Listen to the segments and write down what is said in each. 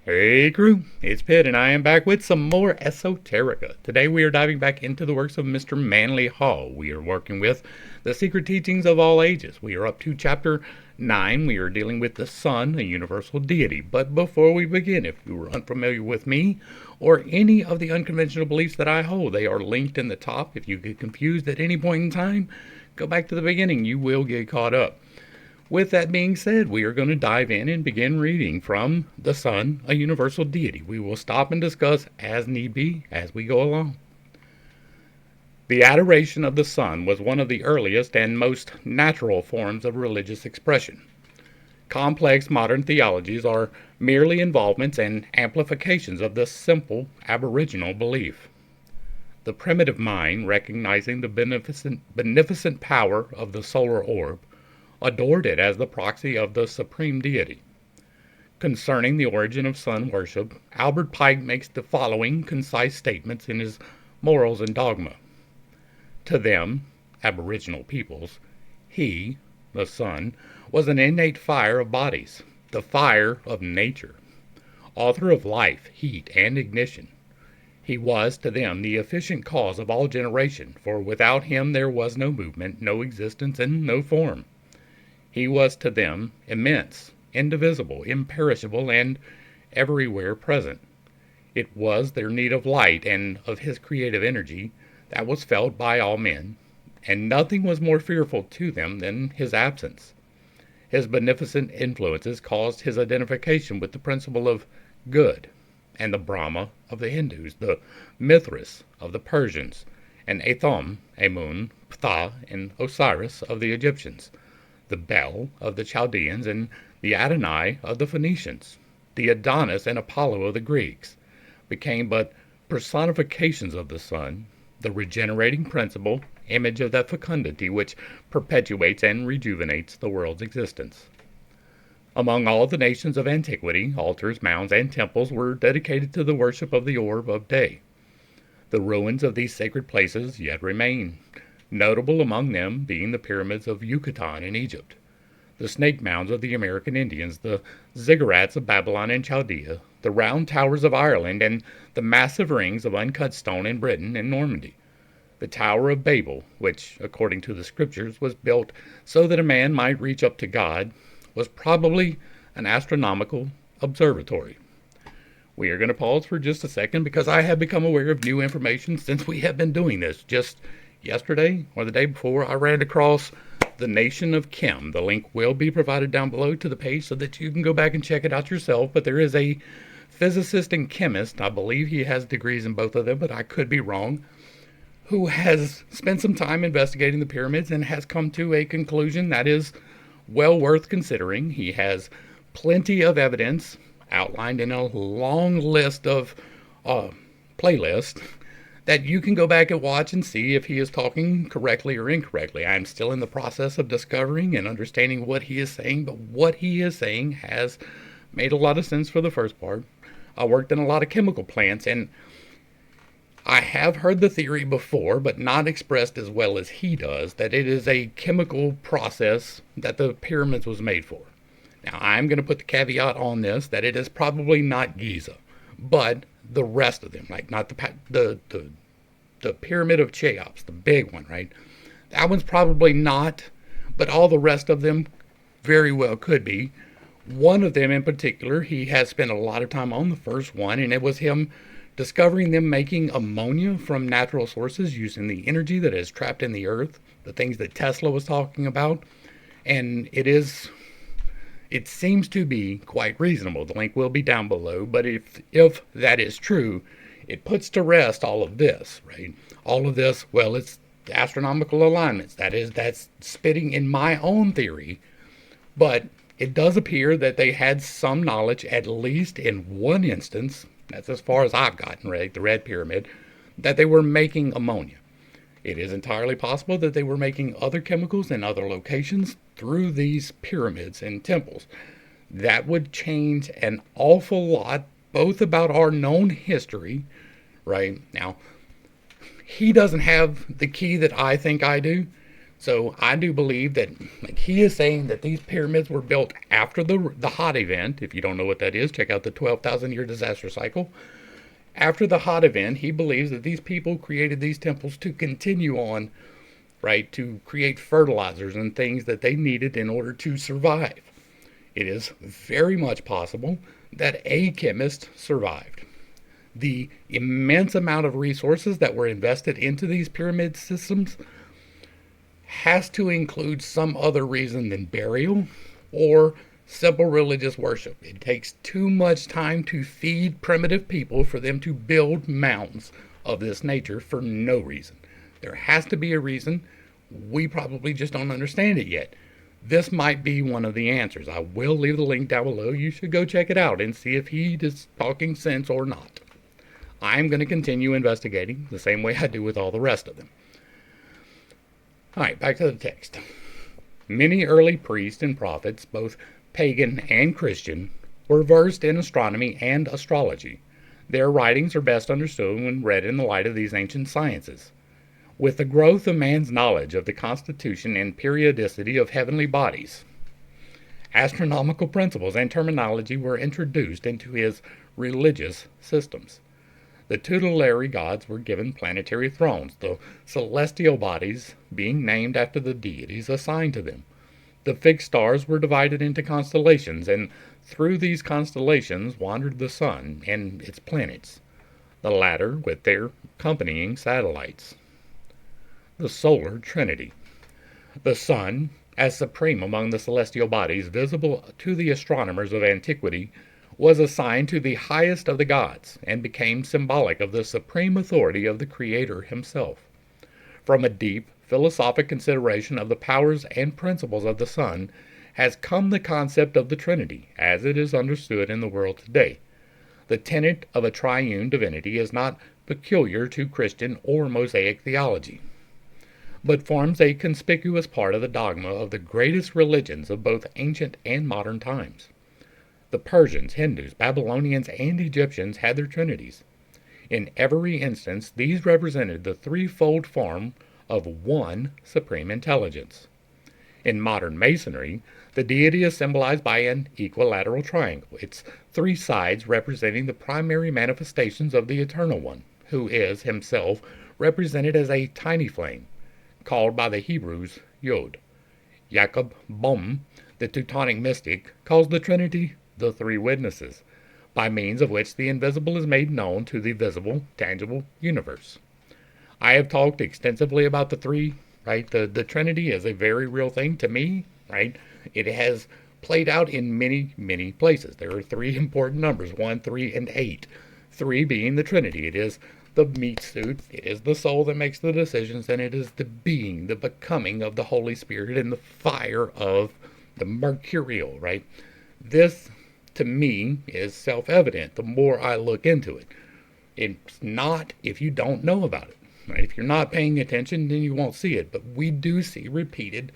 Hey crew, it's Pitt and I am back with some more Esoterica. Today we are diving back into the works of Mr. Manly Hall. We are working with the secret teachings of all ages. We are up to chapter 9. We are dealing with the sun, a universal deity. But before we begin, if you are unfamiliar with me or any of the unconventional beliefs that I hold, they are linked in the top. If you get confused at any point in time, go back to the beginning. You will get caught up. With that being said, we are going to dive in and begin reading from the Sun, a universal deity. We will stop and discuss as need be as we go along. The adoration of the sun was one of the earliest and most natural forms of religious expression. Complex modern theologies are merely involvements and amplifications of the simple aboriginal belief. The primitive mind, recognizing the beneficent power of the solar orb, adored it as the proxy of the supreme deity. Concerning the origin of sun worship, Albert Pike makes the following concise statements in his Morals and Dogma. To them, aboriginal peoples, he, the sun, was an innate fire of bodies, the fire of nature, author of life, heat, and ignition. He was to them the efficient cause of all generation, for without him there was no movement, no existence, and no form. He was to them immense, indivisible, imperishable, and everywhere present. It was their need of light and of his creative energy that was felt by all men, and nothing was more fearful to them than his absence. His beneficent influences caused his identification with the principle of good, and the Brahma of the Hindus, the Mithras of the Persians, and Athom, Amun, Ptah, and Osiris of the Egyptians, the Bel of the Chaldeans, and the Adonai of the Phoenicians, the Adonis and Apollo of the Greeks, became but personifications of the sun, the regenerating principle, image of that fecundity which perpetuates and rejuvenates the world's existence. Among all the nations of antiquity, altars, mounds, and temples were dedicated to the worship of the orb of day. The ruins of these sacred places yet remain, notable among them being the pyramids of Yucatan in Egypt, the snake mounds of the American Indians, the ziggurats of Babylon and Chaldea, the round towers of Ireland, and the massive rings of uncut stone in Britain and Normandy. The Tower of Babel, which, according to the scriptures, was built so that a man might reach up to God, was probably an astronomical observatory. We are going to pause for just a second because I have become aware of new information since we have been doing this. Just yesterday or the day before, I ran across the Nation of Chem. The link will be provided down below to the page so that you can go back and check it out yourself. But there is a physicist and chemist, I believe he has degrees in both of them, but I could be wrong, who has spent some time investigating the pyramids and has come to a conclusion that is well worth considering. He has plenty of evidence outlined in a long list of playlists that you can go back and watch and see if he is talking correctly or incorrectly. I'm still in the process of discovering and understanding what he is saying, but what he is saying has made a lot of sense for the first part. I worked in a lot of chemical plants, and I have heard the theory before, but not expressed as well as he does, that it is a chemical process that the pyramids was made for. Now, I'm going to put the caveat on this that it is probably not Giza, but the rest of them, like not the Pyramid of Cheops, the big one, right? That one's probably not, but all the rest of them very well could be. One of them in particular, he has spent a lot of time on the first one, and it was him discovering them making ammonia from natural sources using the energy that is trapped in the earth, the things that Tesla was talking about. And it seems to be quite reasonable. The link will be down below, but if that is true, it puts to rest all of this, right? All of this, well, it's astronomical alignments. That's spitting in my own theory, but it does appear that they had some knowledge, at least in one instance, that's as far as I've gotten, right, the Red Pyramid, that they were making ammonia. It is entirely possible that they were making other chemicals in other locations through these pyramids and temples. That would change an awful lot, both about our known history, right? Now, he doesn't have the key that I think I do, So I do believe that, like, he is saying that these pyramids were built after the hot event. If you don't know what that is, check out the 12,000 year disaster cycle. After the hot event, he believes that these people created these temples to continue on, right, to create fertilizers and things that they needed in order to survive. It is very much possible that a chemist survived. The immense amount of resources that were invested into these pyramid systems has to include some other reason than burial or simple religious worship. It takes too much time to feed primitive people for them to build mountains of this nature for no reason. There has to be a reason. We probably just don't understand it yet. This might be one of the answers. I will leave the link down below. You should go check it out and see if he is talking sense or not. I'm going to continue investigating the same way I do with all the rest of them. All right, back to the text. Many early priests and prophets, both pagan and Christian, were versed in astronomy and astrology. Their writings are best understood when read in the light of these ancient sciences. With the growth of man's knowledge of the constitution and periodicity of heavenly bodies, astronomical principles and terminology were introduced into his religious systems. The tutelary gods were given planetary thrones, the celestial bodies being named after the deities assigned to them. The fixed stars were divided into constellations, and through these constellations wandered the sun and its planets, the latter with their accompanying satellites. The solar trinity. The sun, as supreme among the celestial bodies visible to the astronomers of antiquity, was assigned to the highest of the gods, and became symbolic of the supreme authority of the Creator himself. From a deep philosophic consideration of the powers and principles of the sun has come the concept of the Trinity, as it is understood in the world today. The tenet of a triune divinity is not peculiar to Christian or Mosaic theology, but forms a conspicuous part of the dogma of the greatest religions of both ancient and modern times. The Persians, Hindus, Babylonians, and Egyptians had their trinities. In every instance, these represented the threefold form of one supreme intelligence. In modern Masonry, the deity is symbolized by an equilateral triangle, its three sides representing the primary manifestations of the Eternal One, who is himself represented as a tiny flame, called by the Hebrews Yod. Jacob Bohm, the Teutonic mystic, calls the Trinity the three witnesses, by means of which the invisible is made known to the visible, tangible universe. I have talked extensively about the three, right? The Trinity is a very real thing to me, right? It has played out in many, many places. There are three important numbers, 1, 3, and 8. 3 being the Trinity. It is the meat suit, it is the soul that makes the decisions, and it is the being, the becoming of the Holy Spirit and the fire of the mercurial, right? This, to me, is self-evident the more I look into it. It's not if you don't know about it. Right? If you're not paying attention, then you won't see it. But we do see repeated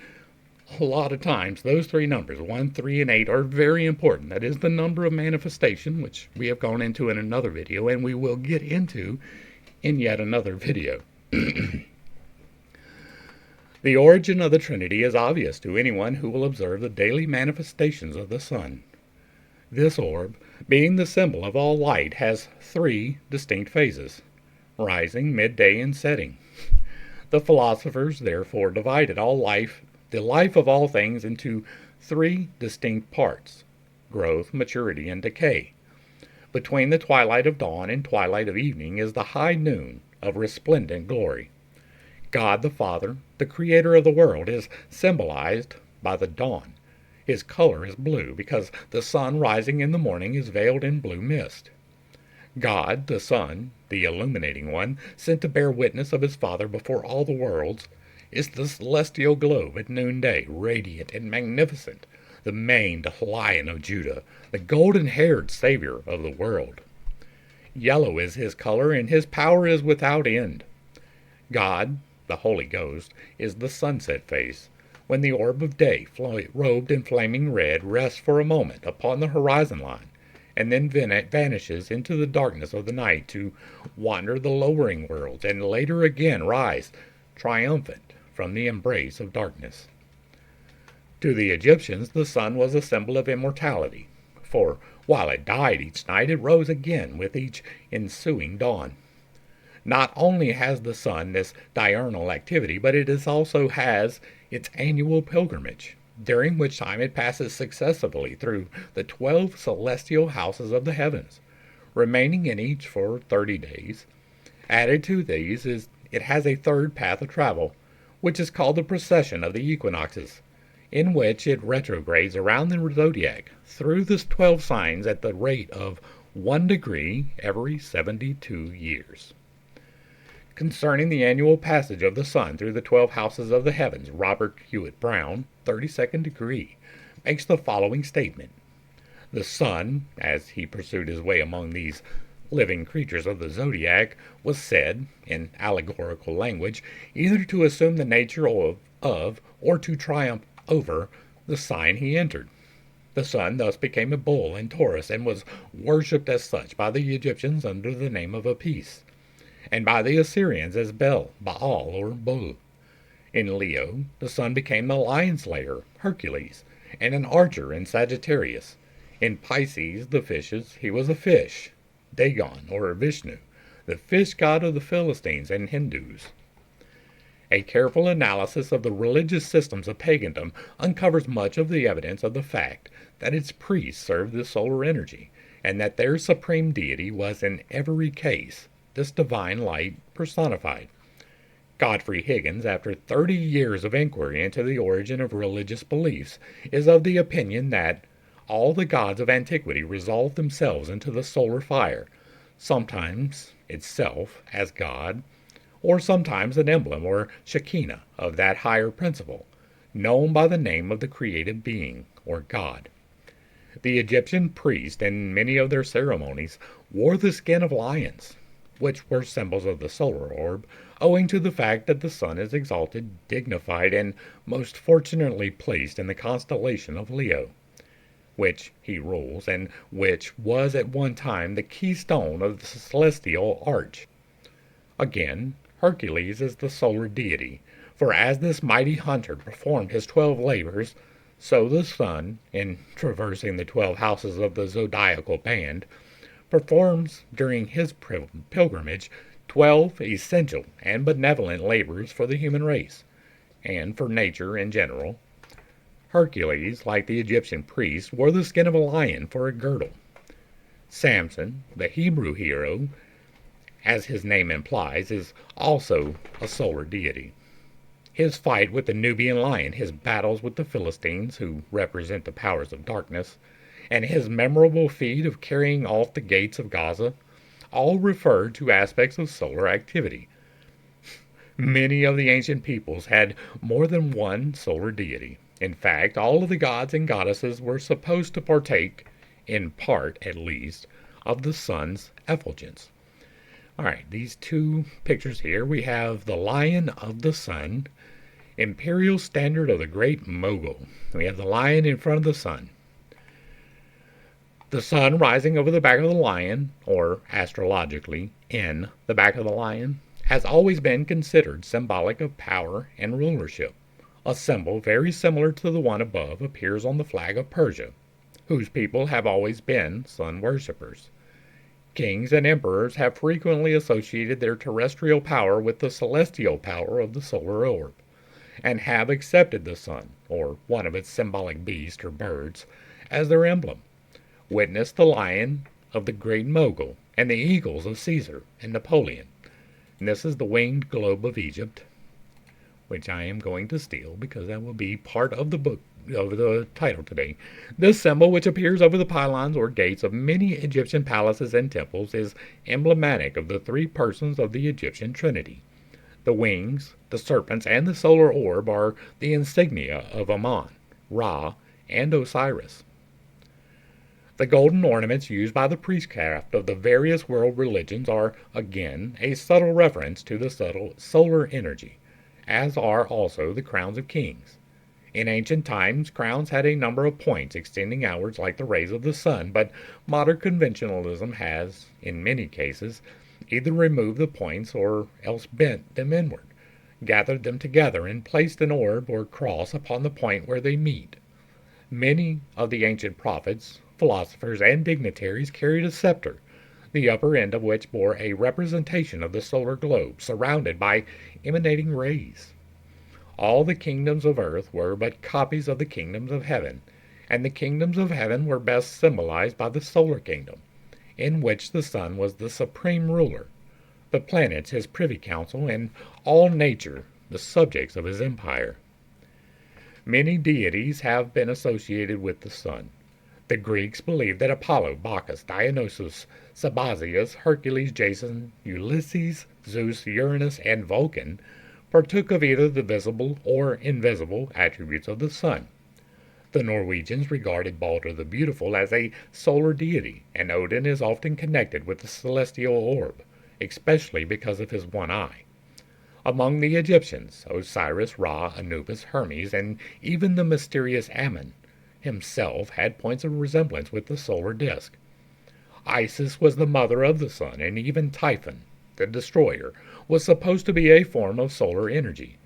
a lot of times. Those three numbers, 1, 3, and 8, are very important. That is the number of manifestation, which we have gone into in another video, and we will get into in yet another video. The origin of the Trinity is obvious to anyone who will observe the daily manifestations of the sun. This orb, being the symbol of all light, has 3 distinct phases: rising, midday, and setting. The philosophers therefore divided the life of all things, into 3 distinct parts: growth, maturity, and decay. Between the twilight of dawn and twilight of evening is the high noon of resplendent glory. God the Father, the creator of the world, is symbolized by the dawn. His color is blue because the sun rising in the morning is veiled in blue mist. God, the Son, the illuminating one, sent to bear witness of his Father before all the worlds, is the celestial globe at noonday, radiant and magnificent, the maned Lion of Judah, the golden-haired Savior of the world. Yellow is his color, and his power is without end. God, the Holy Ghost, is the sunset face, when the orb of day, robed in flaming red, rests for a moment upon the horizon line, and then vanishes into the darkness of the night to wander the lowering worlds, and later again rise, triumphant, from the embrace of darkness. To the Egyptians, the sun was a symbol of immortality, for while it died each night, it rose again with each ensuing dawn. Not only has the sun this diurnal activity, but it also has its annual pilgrimage, during which time it passes successively through the 12 celestial houses of the heavens, remaining in each for 30 days. Added to these is it has a third path of travel, which is called the precession of the equinoxes, in which it retrogrades around the zodiac through the 12 signs at the rate of 1 degree every 72 years. Concerning the annual passage of the sun through the 12 houses of the heavens, Robert Hewitt Brown, 32nd degree, makes the following statement. The sun, as he pursued his way among these living creatures of the zodiac, was said, in allegorical language, either to assume the nature of or to triumph over the sign he entered. The sun thus became a bull in Taurus and was worshipped as such by the Egyptians under the name of Apis, and by the Assyrians as Baal or Bul. In Leo, the sun became the lion slayer, Hercules, and an archer in Sagittarius. In Pisces, the fishes, he was a fish, Dagon or Vishnu, the fish god of the Philistines and Hindus. A careful analysis of the religious systems of pagandom uncovers much of the evidence of the fact that its priests served the solar energy, and that their supreme deity was in every case this divine light personified. Godfrey Higgins, after 30 years of inquiry into the origin of religious beliefs, is of the opinion that all the gods of antiquity resolved themselves into the solar fire, sometimes itself as God, or sometimes an emblem or Shekinah of that higher principle, known by the name of the created being, or God. The Egyptian priests, in many of their ceremonies, wore the skin of lions, which were symbols of the solar orb, owing to the fact that the sun is exalted, dignified, and most fortunately placed in the constellation of Leo, which he rules, and which was at one time the keystone of the celestial arch. Again, Hercules is the solar deity, for as this mighty hunter performed his 12 labors, so the sun, in traversing the 12 houses of the zodiacal band, performs during his pilgrimage 12 essential and benevolent labors for the human race, and for nature in general. Hercules, like the Egyptian priests, wore the skin of a lion for a girdle. Samson, the Hebrew hero, as his name implies, is also a solar deity. His fight with the Nubian lion, his battles with the Philistines, who represent the powers of darkness, and his memorable feat of carrying off the gates of Gaza, all refer to aspects of solar activity. Many of the ancient peoples had more than one solar deity. In fact, all of the gods and goddesses were supposed to partake, in part at least, of the sun's effulgence. Alright, these two pictures here, we have the Lion of the Sun, Imperial Standard of the Great Mogul. We have the lion in front of the sun. The sun rising over the back of the lion, or astrologically, in the back of the lion, has always been considered symbolic of power and rulership. A symbol very similar to the one above appears on the flag of Persia, whose people have always been sun worshippers. Kings and emperors have frequently associated their terrestrial power with the celestial power of the solar orb, and have accepted the sun, or one of its symbolic beasts or birds, as their emblem. Witness the lion of the Great Mogul, and the eagles of Caesar and Napoleon. And this is the winged globe of Egypt, which I am going to steal because that will be part of the book, of the title today. This symbol, which appears over the pylons or gates of many Egyptian palaces and temples, is emblematic of the three persons of the Egyptian Trinity. The wings, the serpents, and the solar orb are the insignia of Ammon, Ra, and Osiris. The golden ornaments used by the priestcraft of the various world religions are, again, a subtle reference to the subtle solar energy, as are also the crowns of kings. In ancient times, crowns had a number of points extending outwards like the rays of the sun, but modern conventionalism has, in many cases, either removed the points or else bent them inward, gathered them together and placed an orb or cross upon the point where they meet. Many of the ancient prophets, philosophers, and dignitaries carried a scepter, the upper end of which bore a representation of the solar globe surrounded by emanating rays. All the kingdoms of earth were but copies of the kingdoms of heaven, and the kingdoms of heaven were best symbolized by the solar kingdom, in which the sun was the supreme ruler, the planets his privy council, and all nature the subjects of his empire. Many deities have been associated with the sun. The Greeks believed that Apollo, Bacchus, Dionysus, Sabazius, Hercules, Jason, Ulysses, Zeus, Uranus, and Vulcan partook of either the visible or invisible attributes of the sun. The Norwegians regarded Balder the Beautiful as a solar deity, and Odin is often connected with the celestial orb, especially because of his one eye. Among the Egyptians, Osiris, Ra, Anubis, Hermes, and even the mysterious Ammon himself had points of resemblance with the solar disk. Isis was the mother of the sun, and even Typhon, the destroyer, was supposed to be a form of solar energy.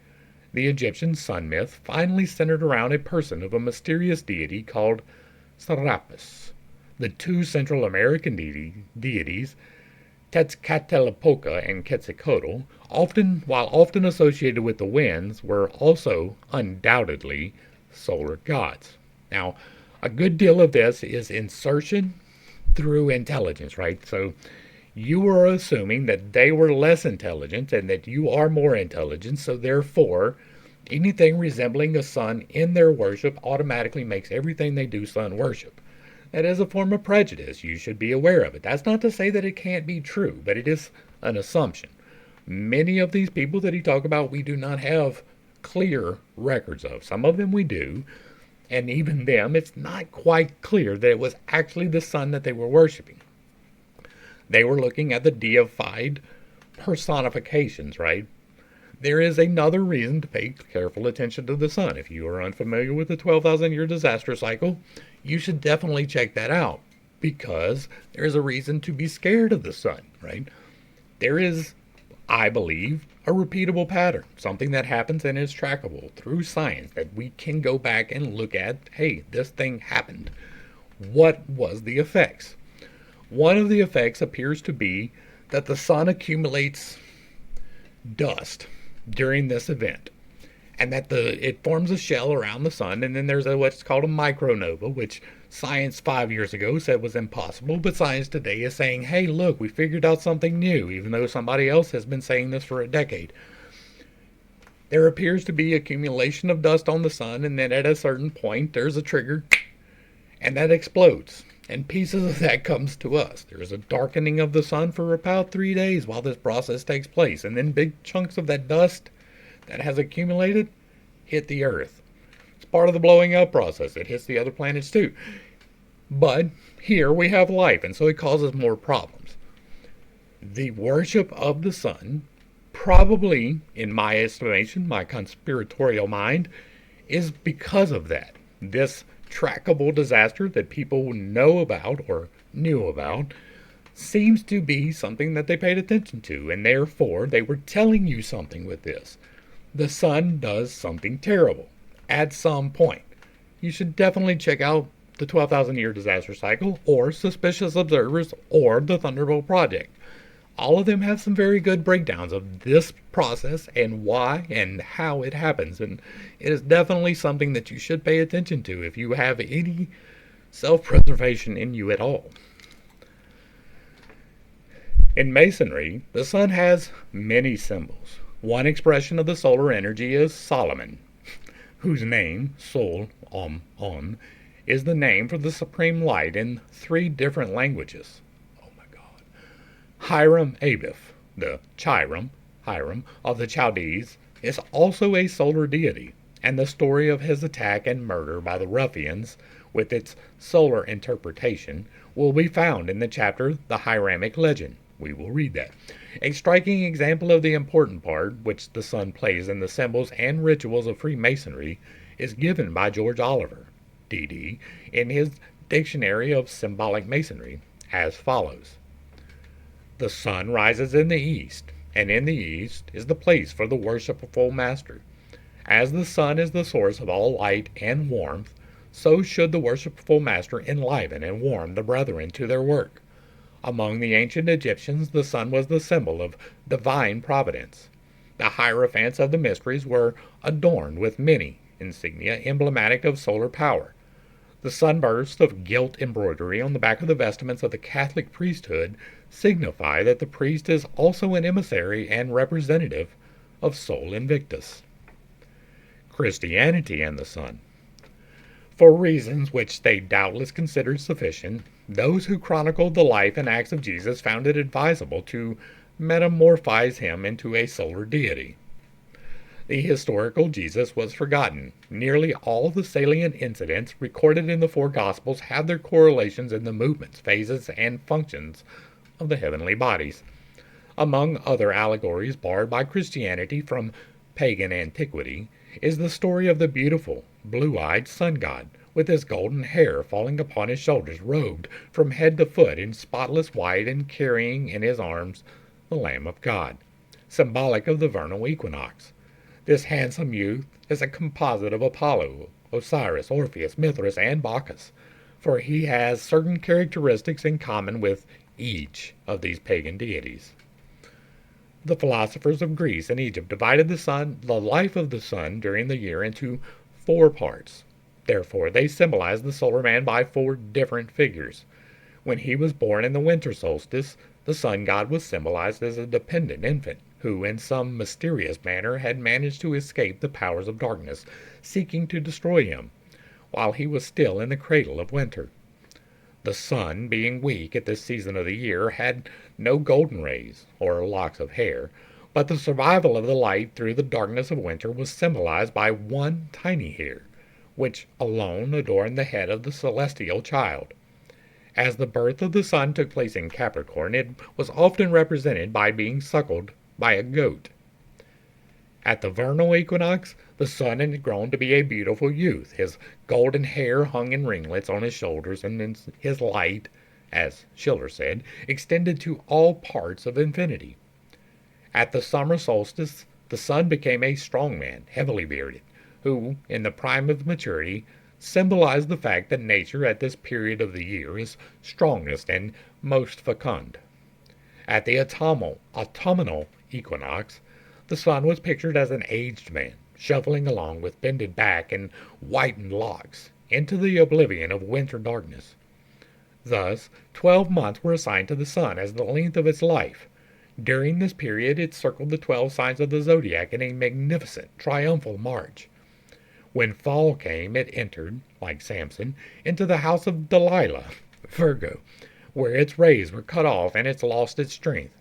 The Egyptian sun myth finally centered around a person of a mysterious deity called Serapis. The two Central American deities, Tezcatlipoca and Quetzalcoatl, while often associated with the winds, were also undoubtedly solar gods. Now, a good deal of this is insertion through intelligence, right? So you are assuming that they were less intelligent and that you are more intelligent, so therefore anything resembling a sun in their worship automatically makes everything they do sun worship. That is a form of prejudice. You should be aware of it. That's not to say that it can't be true, but it is an assumption. Many of these people that he talked about, we do not have clear records of. Some of them we do, and even them, it's not quite clear that it was actually the sun that they were worshiping. They were looking at the deified personifications, right? There is another reason to pay careful attention to the sun. If you are unfamiliar with the 12,000-year disaster cycle, you should definitely check that out, because there is a reason to be scared of the sun, right? There is, I believe, a repeatable pattern, something that happens and is trackable through science that we can go back and look at. Hey, this thing happened. What was the effects? One of the effects appears to be that the sun accumulates dust during this event, and that it forms a shell around the sun, and then there's what's called a micronova, which science 5 years ago said was impossible, but science today is saying, hey, look, we figured out something new, even though somebody else has been saying this for a decade. There appears to be accumulation of dust on the sun, and then at a certain point there's a trigger, and that explodes, and pieces of that comes to us. There's a darkening of the sun for about 3 days while this process takes place, and then big chunks of that dust that has accumulated hit the Earth. It's part of the blowing up process. It hits the other planets too. But here we have life, and so it causes more problems. The worship of the sun, probably, in my estimation, my conspiratorial mind, is because of that. This trackable disaster that people know about or knew about seems to be something that they paid attention to, and therefore they were telling you something with this. The sun does something terrible at some point. You should definitely check out the 12,000-year disaster cycle, or Suspicious Observers, or the Thunderbolt Project. All of them have some very good breakdowns of this process and why and how it happens, and it is definitely something that you should pay attention to if you have any self-preservation in you at all. In Masonry, the sun has many symbols. One expression of the solar energy is Solomon, whose name, Sol, On, is the name for the supreme light in 3 different languages. Oh my God. Hiram Abith, the Hiram of the Chaldees, is also a solar deity, and the story of his attack and murder by the ruffians, with its solar interpretation, will be found in the chapter The Hiramic Legend. We will read that. A striking example of the important part which the sun plays in the symbols and rituals of Freemasonry is given by George Oliver, D.D., in his Dictionary of Symbolic Masonry, as follows. The sun rises in the east, and in the east is the place for the worshipful master. As the sun is the source of all light and warmth, so should the worshipful master enliven and warm the brethren to their work. Among the ancient Egyptians, the sun was the symbol of divine providence. The hierophants of the mysteries were adorned with many insignia emblematic of solar power. The sunburst of gilt embroidery on the back of the vestments of the Catholic priesthood signify that the priest is also an emissary and representative of Sol Invictus. Christianity and the sun. For reasons which they doubtless considered sufficient, those who chronicled the life and acts of Jesus found it advisable to metamorphose him into a solar deity. The historical Jesus was forgotten. Nearly all the salient incidents recorded in the four Gospels have their correlations in the movements, phases, and functions of the heavenly bodies. Among other allegories borrowed by Christianity from pagan antiquity is the story of the beautiful, blue-eyed sun god, with his golden hair falling upon his shoulders, robed from head to foot in spotless white and carrying in his arms the Lamb of God, symbolic of the vernal equinox. This handsome youth is a composite of Apollo, Osiris, Orpheus, Mithras, and Bacchus, for he has certain characteristics in common with each of these pagan deities. The philosophers of Greece and Egypt divided the life of the sun during the year into 4 parts. Therefore, they symbolized the solar man by 4 different figures. When he was born in the winter solstice, the sun god was symbolized as a dependent infant, who in some mysterious manner had managed to escape the powers of darkness, seeking to destroy him, while he was still in the cradle of winter. The sun, being weak at this season of the year, had no golden rays or locks of hair, but the survival of the light through the darkness of winter was symbolized by one tiny hair, which alone adorned the head of the celestial child. As the birth of the sun took place in Capricorn, it was often represented by being suckled by a goat. At the vernal equinox, the sun had grown to be a beautiful youth. His golden hair hung in ringlets on his shoulders, and his light, as Schiller said, extended to all parts of infinity. At the summer solstice, the sun became a strong man, heavily bearded, who, in the prime of maturity, symbolized the fact that nature at this period of the year is strongest and most fecund. At the autumnal equinox, the sun was pictured as an aged man, shuffling along with bended back and whitened locks into the oblivion of winter darkness. Thus, 12 months were assigned to the sun as the length of its life. During this period it circled the 12 signs of the zodiac in a magnificent, triumphal march. When fall came, it entered, like Samson, into the house of Delilah, Virgo, where its rays were cut off and it lost its strength.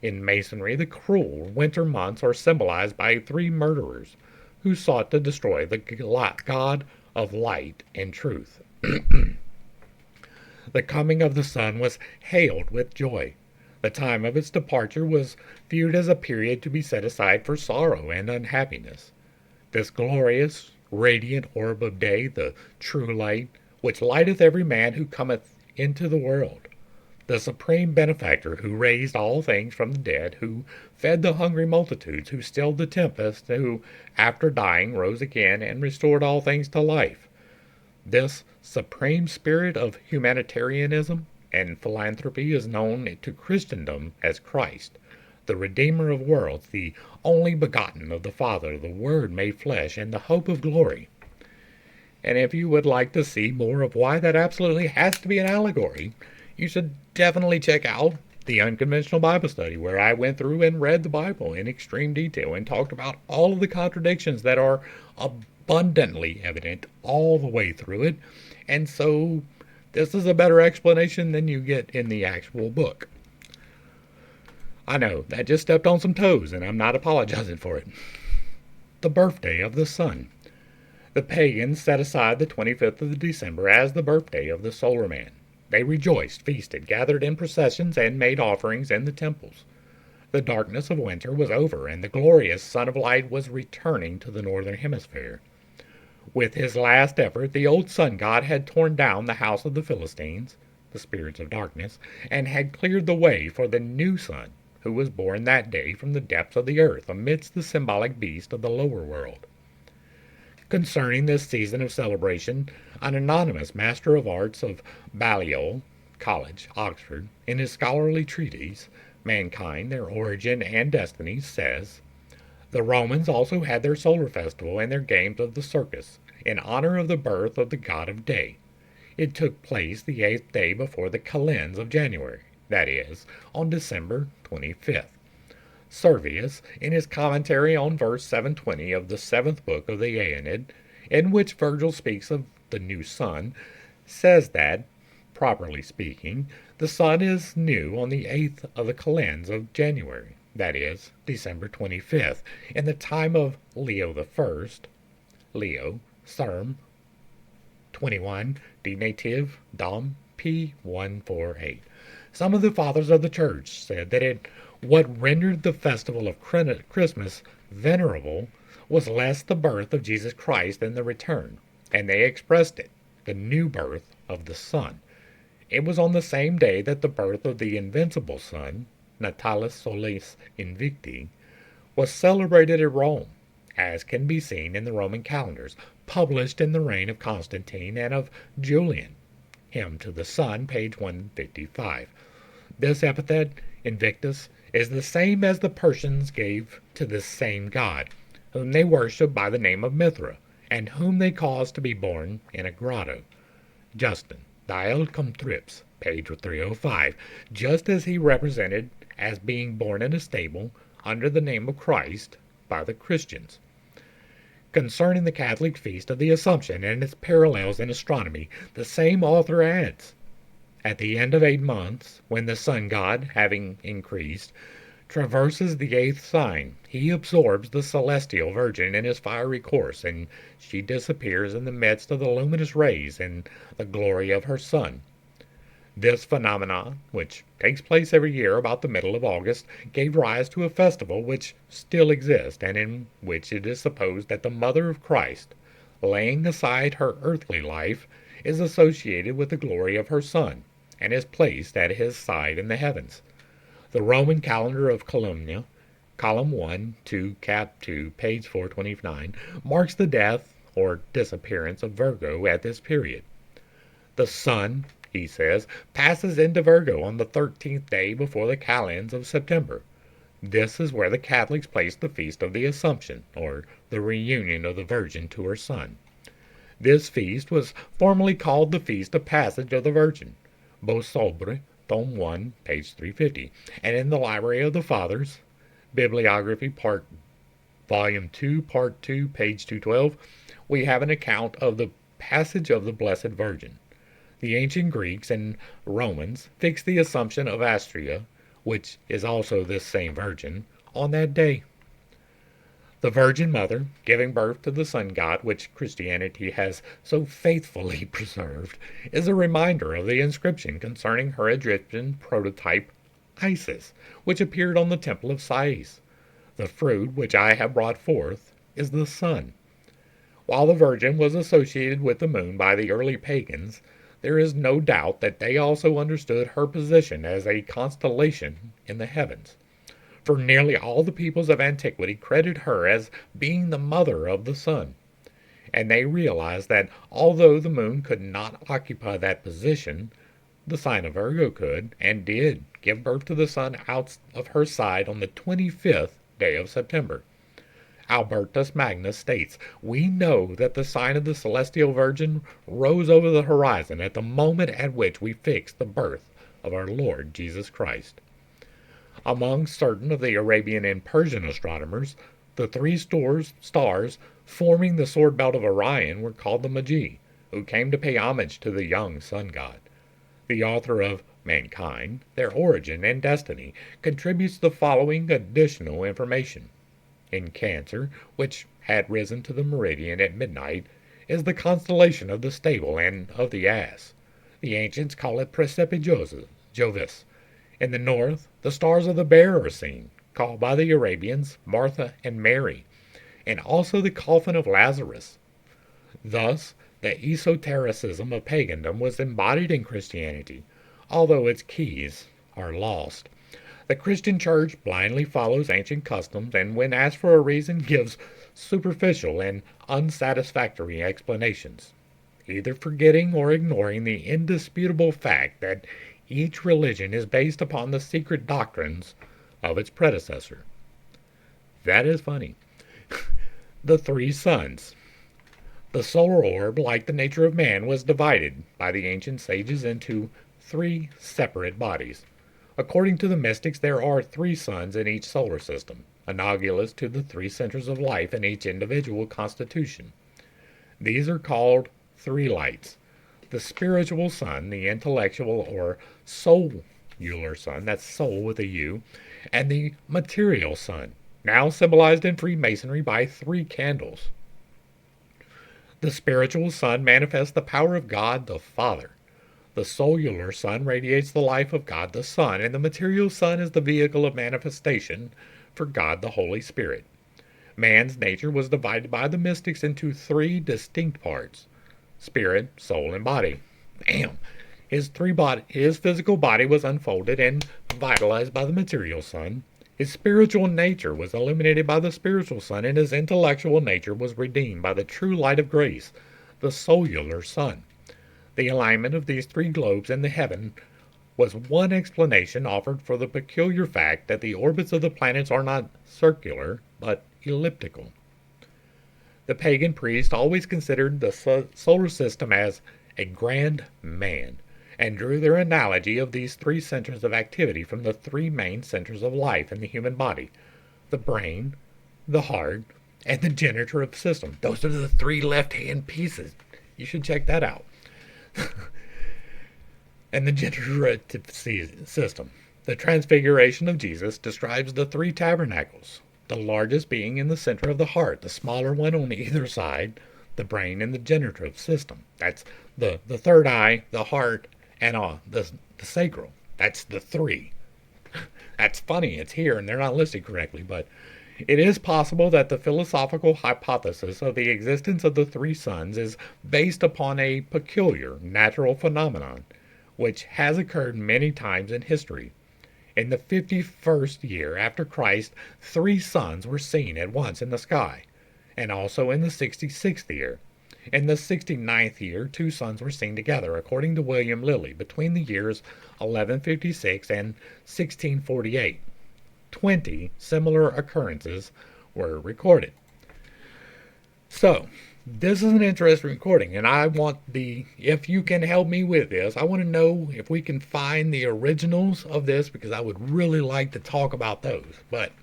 In Masonry, the cruel winter months are symbolized by 3 murderers who sought to destroy the God of light and truth. The coming of the sun was hailed with joy. The time of its departure was viewed as a period to be set aside for sorrow and unhappiness. This glorious, radiant orb of day, the true light, which lighteth every man who cometh into the world, the supreme benefactor who raised all things from the dead, who fed the hungry multitudes, who stilled the tempest, who, after dying, rose again and restored all things to life. This supreme spirit of humanitarianism and philanthropy is known to Christendom as Christ, the Redeemer of worlds, the only begotten of the Father, the Word made flesh, and the hope of glory. And if you would like to see more of why that absolutely has to be an allegory, you should definitely check out the Unconventional Bible Study, where I went through and read the Bible in extreme detail and talked about all of the contradictions that are abundantly evident all the way through it. And so this is a better explanation than you get in the actual book. I know, that just stepped on some toes, and I'm not apologizing for it. The birthday of the sun. The pagans set aside the 25th of December as the birthday of the solar man. They rejoiced, feasted, gathered in processions, and made offerings in the temples. The darkness of winter was over, and the glorious sun of light was returning to the northern hemisphere. With his last effort, the old sun god had torn down the house of the Philistines, the spirits of darkness, and had cleared the way for the new sun, who was born that day from the depths of the earth amidst the symbolic beast of the lower world. Concerning this season of celebration, an anonymous master of arts of Balliol College, Oxford, in his scholarly treatise, Mankind, Their Origin and Destiny, says, "The Romans also had their solar festival and their games of the circus, in honor of the birth of the god of day. It took place the 8th day before the calends of January, that is, on December 25th. Servius, in his commentary on verse 720 of the 7th book of the Aeneid, in which Virgil speaks of the new sun, says that, properly speaking, the sun is new on the 8th of the calends of January, that is, December 25th, in the time of Leo I, Leo, Serm, 21, D native, Dom, P. 148. Some of the fathers of the church said that what rendered the festival of Christmas venerable was less the birth of Jesus Christ than the return, and they expressed it, the new birth of the sun. It was on the same day that the birth of the invincible sun, Natalis Solis Invicti, was celebrated at Rome, as can be seen in the Roman calendars, published in the reign of Constantine and of Julian. Hymn to the Sun, page 155. This epithet, Invictus, is the same as the Persians gave to this same god, whom they worship by the name of Mithra, and whom they caused to be born in a grotto. Justin, Dial cum Trips, page 305, just as he represented as being born in a stable under the name of Christ by the Christians. Concerning the Catholic feast of the Assumption and its parallels in astronomy, the same author adds, "At the end of 8 months, when the sun god, having increased, traverses the 8th sign, he absorbs the celestial Virgin in his fiery course, and she disappears in the midst of the luminous rays and the glory of her sun." This phenomenon, which takes place every year about the middle of August, gave rise to a festival which still exists, and in which it is supposed that the Mother of Christ, laying aside her earthly life, is associated with the glory of her Son, and is placed at his side in the heavens. The Roman calendar of Columna, column 1, 2, cap 2, page 429, marks the death or disappearance of Virgo at this period. The sun, he says, passes into Virgo on the 13th day before the calends of September. This is where the Catholics place the Feast of the Assumption, or the reunion of the Virgin to her Son. This feast was formerly called the Feast of Passage of the Virgin, Beau Sobre, Tome 1, page 350, and in the Library of the Fathers, Bibliography, Volume 2, Part 2, page 212, we have an account of the Passage of the Blessed Virgin. The ancient Greeks and Romans fixed the Assumption of Astrea, which is also this same Virgin, on that day. The Virgin Mother, giving birth to the sun god, which Christianity has so faithfully preserved, is a reminder of the inscription concerning her Egyptian prototype, Isis, which appeared on the temple of Sais. The fruit which I have brought forth is the sun. While the Virgin was associated with the moon by the early pagans, there is no doubt that they also understood her position as a constellation in the heavens. For nearly all the peoples of antiquity credit her as being the mother of the sun, and they realized that although the moon could not occupy that position, the sign of Virgo could, and did, give birth to the sun out of her side on the 25th day of September. Albertus Magnus states, "We know that the sign of the celestial Virgin rose over the horizon at the moment at which we fixed the birth of our Lord Jesus Christ." Among certain of the Arabian and Persian astronomers, the 3 stars forming the sword belt of Orion were called the Magi, who came to pay homage to the young sun god. The author of Mankind, Their Origin and Destiny, contributes the following additional information. In Cancer, which had risen to the meridian at midnight, is the constellation of the stable and of the ass. The ancients call it Jovis. In the north, the stars of the bear are seen, called by the Arabians Martha and Mary, and also the coffin of Lazarus. Thus, the esotericism of pagandom was embodied in Christianity, although its keys are lost. The Christian church blindly follows ancient customs and, when asked for a reason, gives superficial and unsatisfactory explanations, either forgetting or ignoring the indisputable fact that each religion is based upon the secret doctrines of its predecessor. That is funny. The three suns. The solar orb, like the nature of man, was divided by the ancient sages into three separate bodies. According to the mystics, there are three suns in each solar system, analogous to the three centers of life in each individual constitution. These are called three lights: the spiritual sun, the intellectual or soular sun, that's soul with a U, and the material sun, now symbolized in Freemasonry by three candles. The spiritual sun manifests the power of God the Father. The solar sun radiates the life of God the Son, and the material sun is the vehicle of manifestation for God the Holy Spirit. Man's nature was divided by the mystics into three distinct parts: spirit, soul, and body. Bam! His physical body was unfolded and vitalized by the material sun. His spiritual nature was illuminated by the spiritual sun, and his intellectual nature was redeemed by the true light of grace, the solar sun. The alignment of these three globes in the heaven was one explanation offered for the peculiar fact that the orbits of the planets are not circular, but elliptical. The pagan priest always considered the solar system as a grand man, and drew their analogy of these three centers of activity from the three main centers of life in the human body: the brain, the heart, and the generative system. Those are the three left-hand pieces. You should check that out. And the generative system. The Transfiguration of Jesus describes the three tabernacles, the largest being in the center of the heart, the smaller one on either side, the brain, and the generative system. That's the third eye, the heart, and the sacral. That's the three. That's funny. It's here, and they're not listed correctly, but it is possible that the philosophical hypothesis of the existence of the three suns is based upon a peculiar natural phenomenon, which has occurred many times in history. In the 51st year after Christ, three suns were seen at once in the sky, and also in the 66th year. In the 69th year, two suns were seen together, according to William Lilly, between the years 1156 and 1648. 20 similar occurrences were recorded. So, this is an interesting recording, and if you can help me with this, I want to know if we can find the originals of this, because I would really like to talk about those. But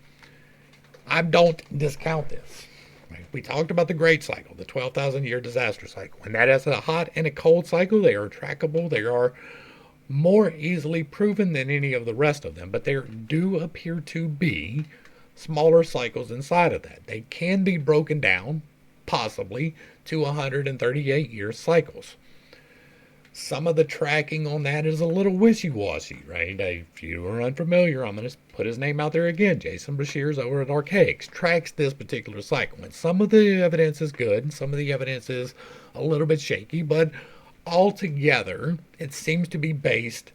I don't discount this. Right? We talked about the Great Cycle, the 12,000-year disaster cycle. And that is a hot and a cold cycle. They are trackable. They are more easily proven than any of the rest of them, but there do appear to be smaller cycles inside of that. They can be broken down, possibly, to 138-year cycles. Some of the tracking on that is a little wishy-washy, right? If you are unfamiliar, I'm going to put his name out there again. Jason Bashir's over at Archaics tracks this particular cycle, and some of the evidence is good, and some of the evidence is a little bit shaky, but altogether, it seems to be based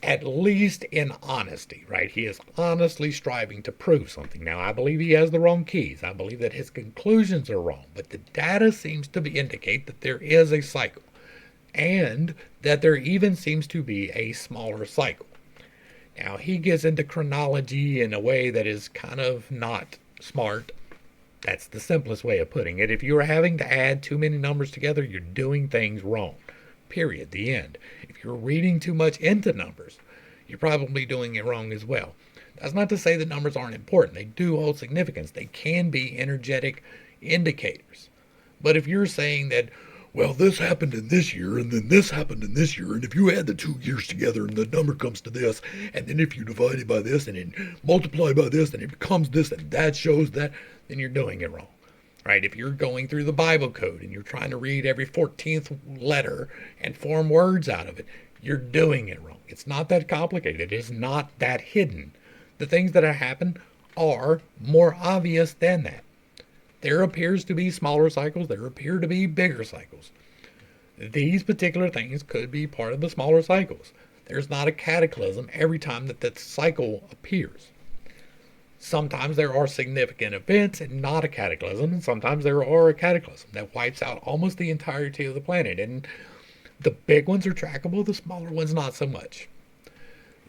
at least in honesty, right? He is honestly striving to prove something. Now, I believe he has the wrong keys. I believe that his conclusions are wrong, but the data seems to indicate that there is a cycle, and that there even seems to be a smaller cycle. Now, he gets into chronology in a way that is kind of not smart. That's the simplest way of putting it. If you're having to add too many numbers together, you're doing things wrong. Period. The end. If you're reading too much into numbers, you're probably doing it wrong as well. That's not to say that numbers aren't important. They do hold significance. They can be energetic indicators. But if you're saying that, well, this happened in this year, and then this happened in this year, and if you add the 2 years together and the number comes to this, and then if you divide it by this, and then multiply by this, and it becomes this, and that shows that, then you're doing it wrong. Right? If you're going through the Bible code and you're trying to read every 14th letter and form words out of it, you're doing it wrong. It's not that complicated. It is not that hidden. The things that happen are more obvious than that. There appears to be smaller cycles. There appear to be bigger cycles. These particular things could be part of the smaller cycles. There's not a cataclysm every time that that cycle appears. Sometimes there are significant events and not a cataclysm, and sometimes there are a cataclysm that wipes out almost the entirety of the planet. And the big ones are trackable, the smaller ones not so much.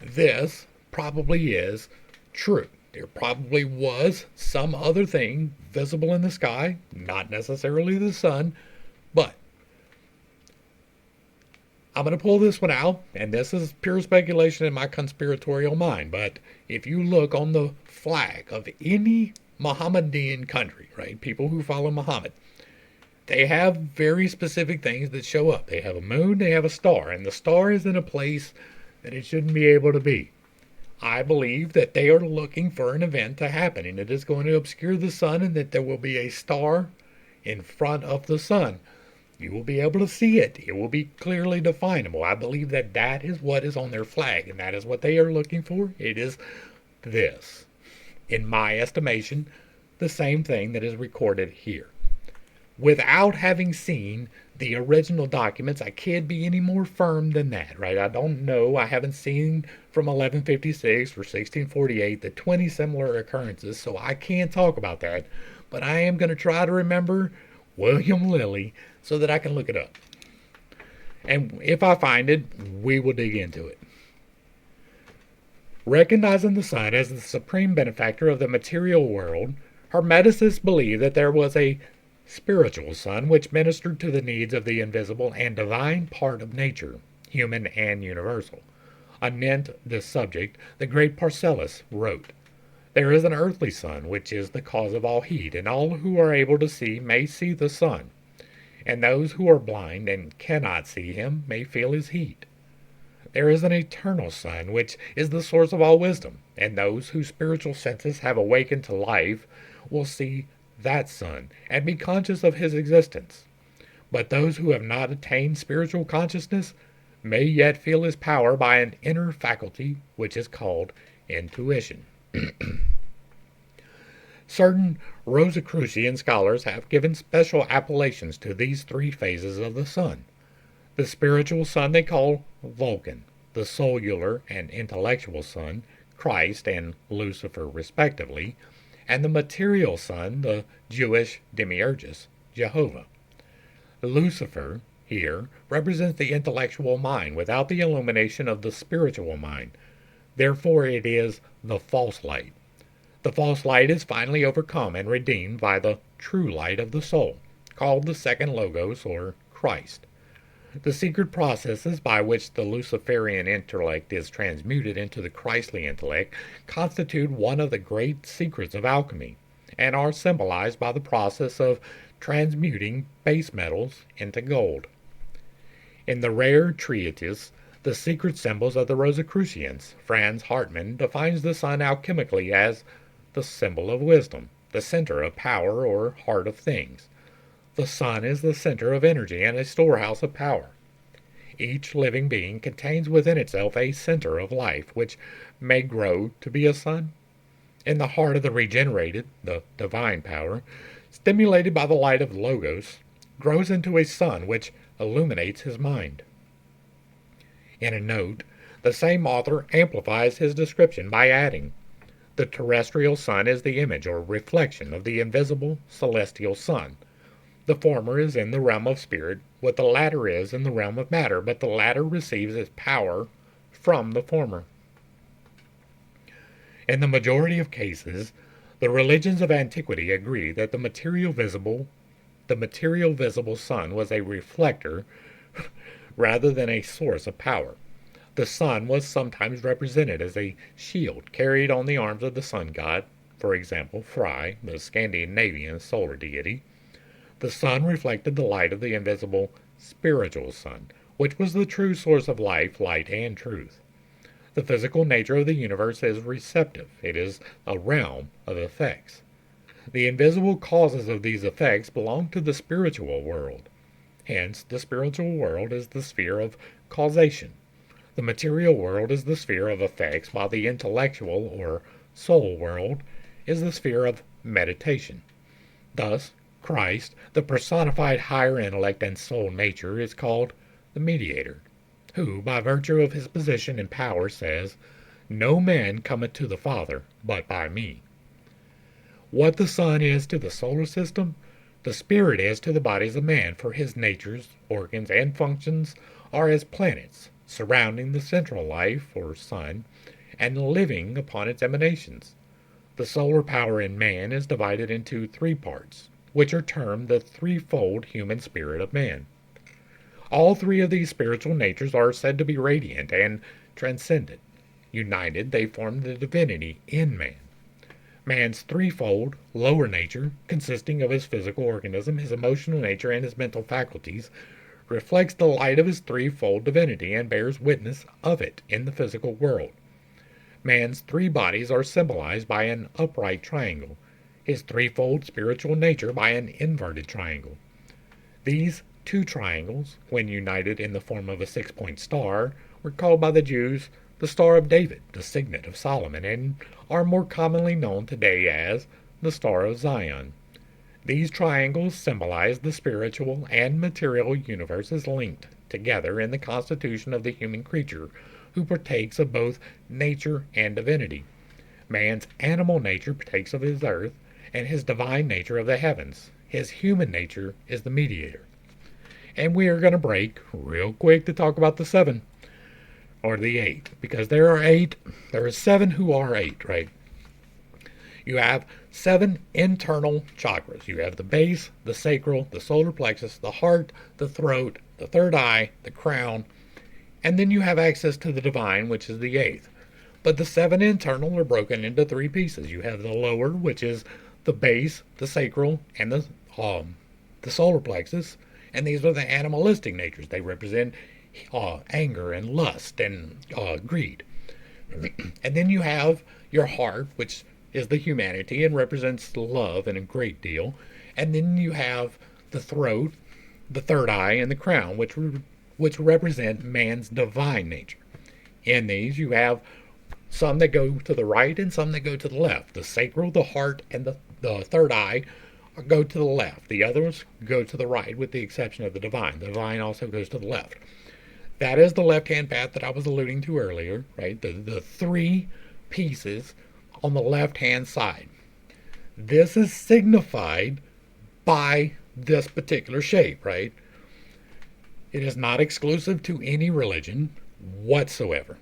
This probably is true. There probably was some other thing visible in the sky, not necessarily the sun, but I'm going to pull this one out, and this is pure speculation in my conspiratorial mind. But if you look on the flag of any Mohammedan country, right, people who follow Muhammad, they have very specific things that show up. They have a moon, they have a star, and the star is in a place that it shouldn't be able to be. I believe that they are looking for an event to happen, and it is going to obscure the sun, and that there will be a star in front of the sun. You will be able to see it. It will be clearly definable. I believe that that is what is on their flag, and that is what they are looking for. It is this. In my estimation, the same thing that is recorded here. Without having seen the original documents, I can't be any more firm than that, right? I don't know. I haven't seen from 1156 or 1648 the 20 similar occurrences, so I can't talk about that. But I am going to try to remember William Lilly so that I can look it up. And if I find it, we will dig into it. Recognizing the sun as the supreme benefactor of the material world, Hermeticists believe that there was a spiritual sun which ministered to the needs of the invisible and divine part of nature, human and universal. Anent this subject, the great Paracelsus wrote, "There is an earthly sun which is the cause of all heat, and all who are able to see may see the sun, and those who are blind and cannot see him may feel his heat. There is an eternal sun which is the source of all wisdom, and those whose spiritual senses have awakened to life will see that sun and be conscious of his existence. But those who have not attained spiritual consciousness may yet feel his power by an inner faculty which is called intuition." Certain Rosicrucian scholars have given special appellations to these three phases of the sun. The spiritual sun they call Vulcan, the solar and intellectual sun, Christ and Lucifer respectively, and the material sun, the Jewish demiurgus, Jehovah. Lucifer, here, represents the intellectual mind without the illumination of the spiritual mind. Therefore it is the false light. The false light is finally overcome and redeemed by the true light of the soul, called the second Logos or Christ. The secret processes by which the Luciferian intellect is transmuted into the Christly intellect constitute one of the great secrets of alchemy, and are symbolized by the process of transmuting base metals into gold. In the rare treatise, The Secret Symbols of the Rosicrucians, Franz Hartmann defines the sun alchemically as the symbol of wisdom, the center of power or heart of things. The sun is the center of energy and a storehouse of power. Each living being contains within itself a center of life, which may grow to be a sun. In the heart of the regenerated, the divine power, stimulated by the light of Logos, grows into a sun which illuminates his mind. In a note, the same author amplifies his description by adding, "The terrestrial sun is the image or reflection of the invisible celestial sun. The former is in the realm of spirit, what the latter is in the realm of matter, but the latter receives its power from the former." In the majority of cases, the religions of antiquity agree that the material visible sun was a reflector rather than a source of power. The sun was sometimes represented as a shield carried on the arms of the sun god, for example, Frey, the Scandinavian solar deity. The sun reflected the light of the invisible spiritual sun, which was the true source of life, light, and truth. The physical nature of the universe is receptive. It is a realm of effects. The invisible causes of these effects belong to the spiritual world. Hence, the spiritual world is the sphere of causation. The material world is the sphere of effects, while the intellectual or soul world is the sphere of meditation. Thus, Christ, the personified higher intellect and soul nature, is called the mediator, who, by virtue of his position and power, says, "No man cometh to the Father but by me." What the sun is to the solar system, the spirit is to the bodies of man, for his natures, organs, and functions are as planets, surrounding the central life, or sun, and living upon its emanations. The solar power in man is divided into three parts, which are termed the threefold human spirit of man. All three of these spiritual natures are said to be radiant and transcendent. United, they form the divinity in man. Man's threefold lower nature, consisting of his physical organism, his emotional nature, and his mental faculties, reflects the light of his threefold divinity and bears witness of it in the physical world. Man's three bodies are symbolized by an upright triangle, his threefold spiritual nature by an inverted triangle. These two triangles, when united in the form of a six-point star, were called by the Jews the Star of David, the signet of Solomon, and are more commonly known today as the Star of Zion. These triangles symbolize the spiritual and material universes linked together in the constitution of the human creature, who partakes of both nature and divinity. Man's animal nature partakes of his earth, and his divine nature of the heavens. His human nature is the mediator. And we are going to break real quick to talk about the seven, or the eight, because there are seven who are eight, right? You have seven internal chakras. You have the base, the sacral, the solar plexus, the heart, the throat, the third eye, the crown, and then you have access to the divine, which is the eighth. But the seven internal are broken into three pieces. You have the lower, which is the base, the sacral, and the solar plexus, and these are the animalistic natures. They represent anger and lust and greed. And then you have your heart, which is the humanity and represents love and a great deal. And then you have the throat, the third eye, and the crown, which represent man's divine nature. In these, you have some that go to the right and some that go to the left. The sacral, the heart, and the third eye go to the left. The others go to the right, with the exception of the divine. The divine also goes to the left. That is the left-hand path that I was alluding to earlier, right? The three pieces on the left-hand side. This is signified by this particular shape, right? It is not exclusive to any religion whatsoever.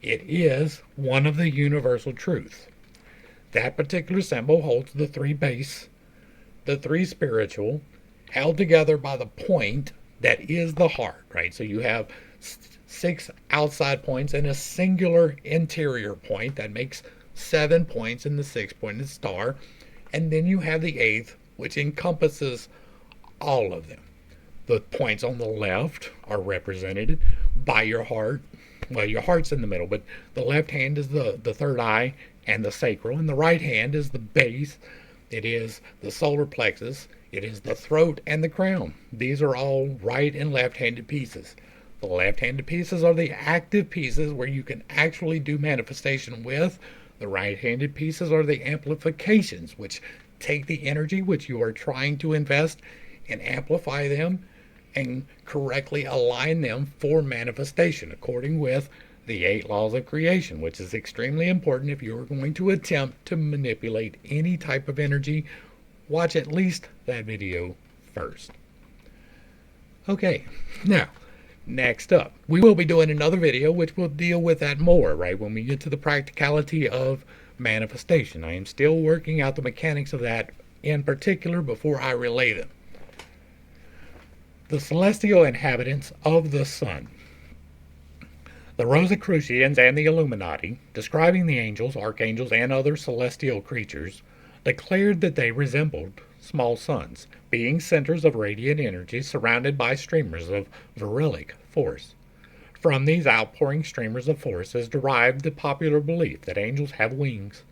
It is one of the universal truths. That particular symbol holds the three base, the three spiritual, held together by the point that is the heart, right? So you have six outside points and a singular interior point that makes 7 points in the six-pointed star. And then you have the eighth, which encompasses all of them. The points on the left are represented by your heart. Well, your heart's in the middle, but the left hand is the third eye and the sacral, and the right hand is the base. It is the solar plexus. It is the throat and the crown. These are all right and left-handed pieces. The left-handed pieces are the active pieces where you can actually do manifestation with. The right-handed pieces are the amplifications, which take the energy which you are trying to invest and amplify them and correctly align them for manifestation, according with the 8 laws of creation, which is extremely important if you're going to attempt to manipulate any type of energy. Watch at least that video first. Okay, now, next up, we will be doing another video which will deal with that more, right, when we get to the practicality of manifestation. I am still working out the mechanics of that in particular before I relay them. The celestial inhabitants of the sun. The Rosicrucians and the Illuminati, describing the angels, archangels, and other celestial creatures, declared that they resembled small suns, being centers of radiant energy surrounded by streamers of virilic force. From these outpouring streamers of force is derived the popular belief that angels have wings.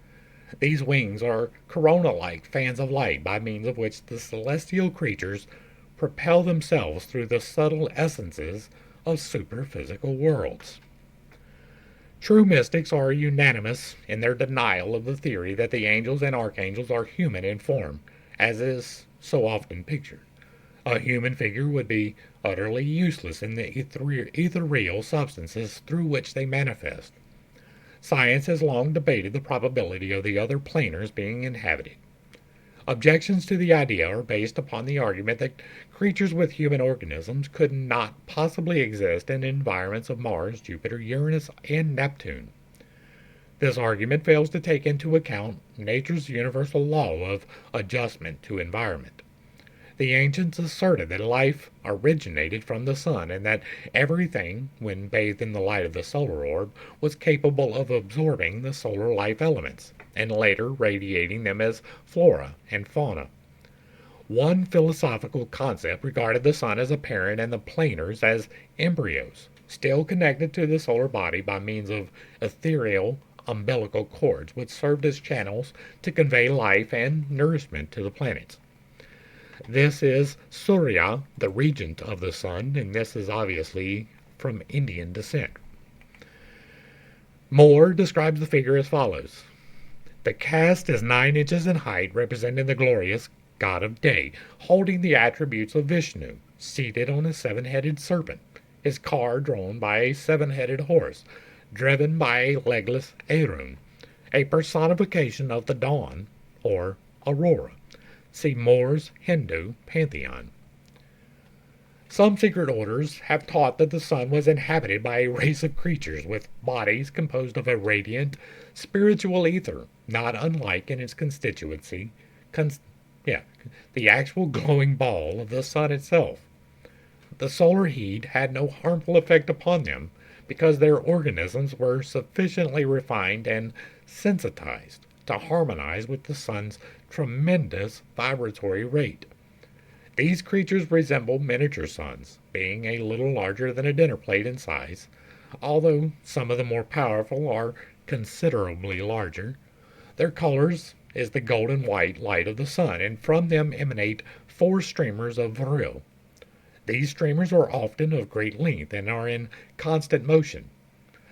These wings are corona-like fans of light by means of which the celestial creatures propel themselves through the subtle essences of superphysical worlds. True mystics are unanimous in their denial of the theory that the angels and archangels are human in form, as is so often pictured. A human figure would be utterly useless in the ethereal substances through which they manifest. Science has long debated the probability of the other planars being inhabited. Objections to the idea are based upon the argument that creatures with human organisms could not possibly exist in environments of Mars, Jupiter, Uranus, and Neptune. This argument fails to take into account nature's universal law of adjustment to environment. The ancients asserted that life originated from the sun and that everything, when bathed in the light of the solar orb, was capable of absorbing the solar life elements and later radiating them as flora and fauna. One philosophical concept regarded the sun as a parent and the planars as embryos, still connected to the solar body by means of ethereal umbilical cords, which served as channels to convey life and nourishment to the planets. This is Surya, the regent of the sun, and this is obviously from Indian descent. Moore describes the figure as follows. The cast is 9 inches in height, representing the glorious god of day, holding the attributes of Vishnu, seated on a 7-headed serpent, his car drawn by a 7-headed horse, driven by a legless Arun, a personification of the dawn, or aurora. See Moore's Hindu Pantheon. Some secret orders have taught that the sun was inhabited by a race of creatures with bodies composed of a radiant, spiritual ether, not unlike in its constituency, the actual glowing ball of the sun itself. The solar heat had no harmful effect upon them because their organisms were sufficiently refined and sensitized to harmonize with the sun's tremendous vibratory rate. These creatures resemble miniature suns, being a little larger than a dinner plate in size, although some of the more powerful are considerably larger. Their colors is the golden white light of the sun, and from them emanate 4 streamers of vril. These streamers are often of great length and are in constant motion.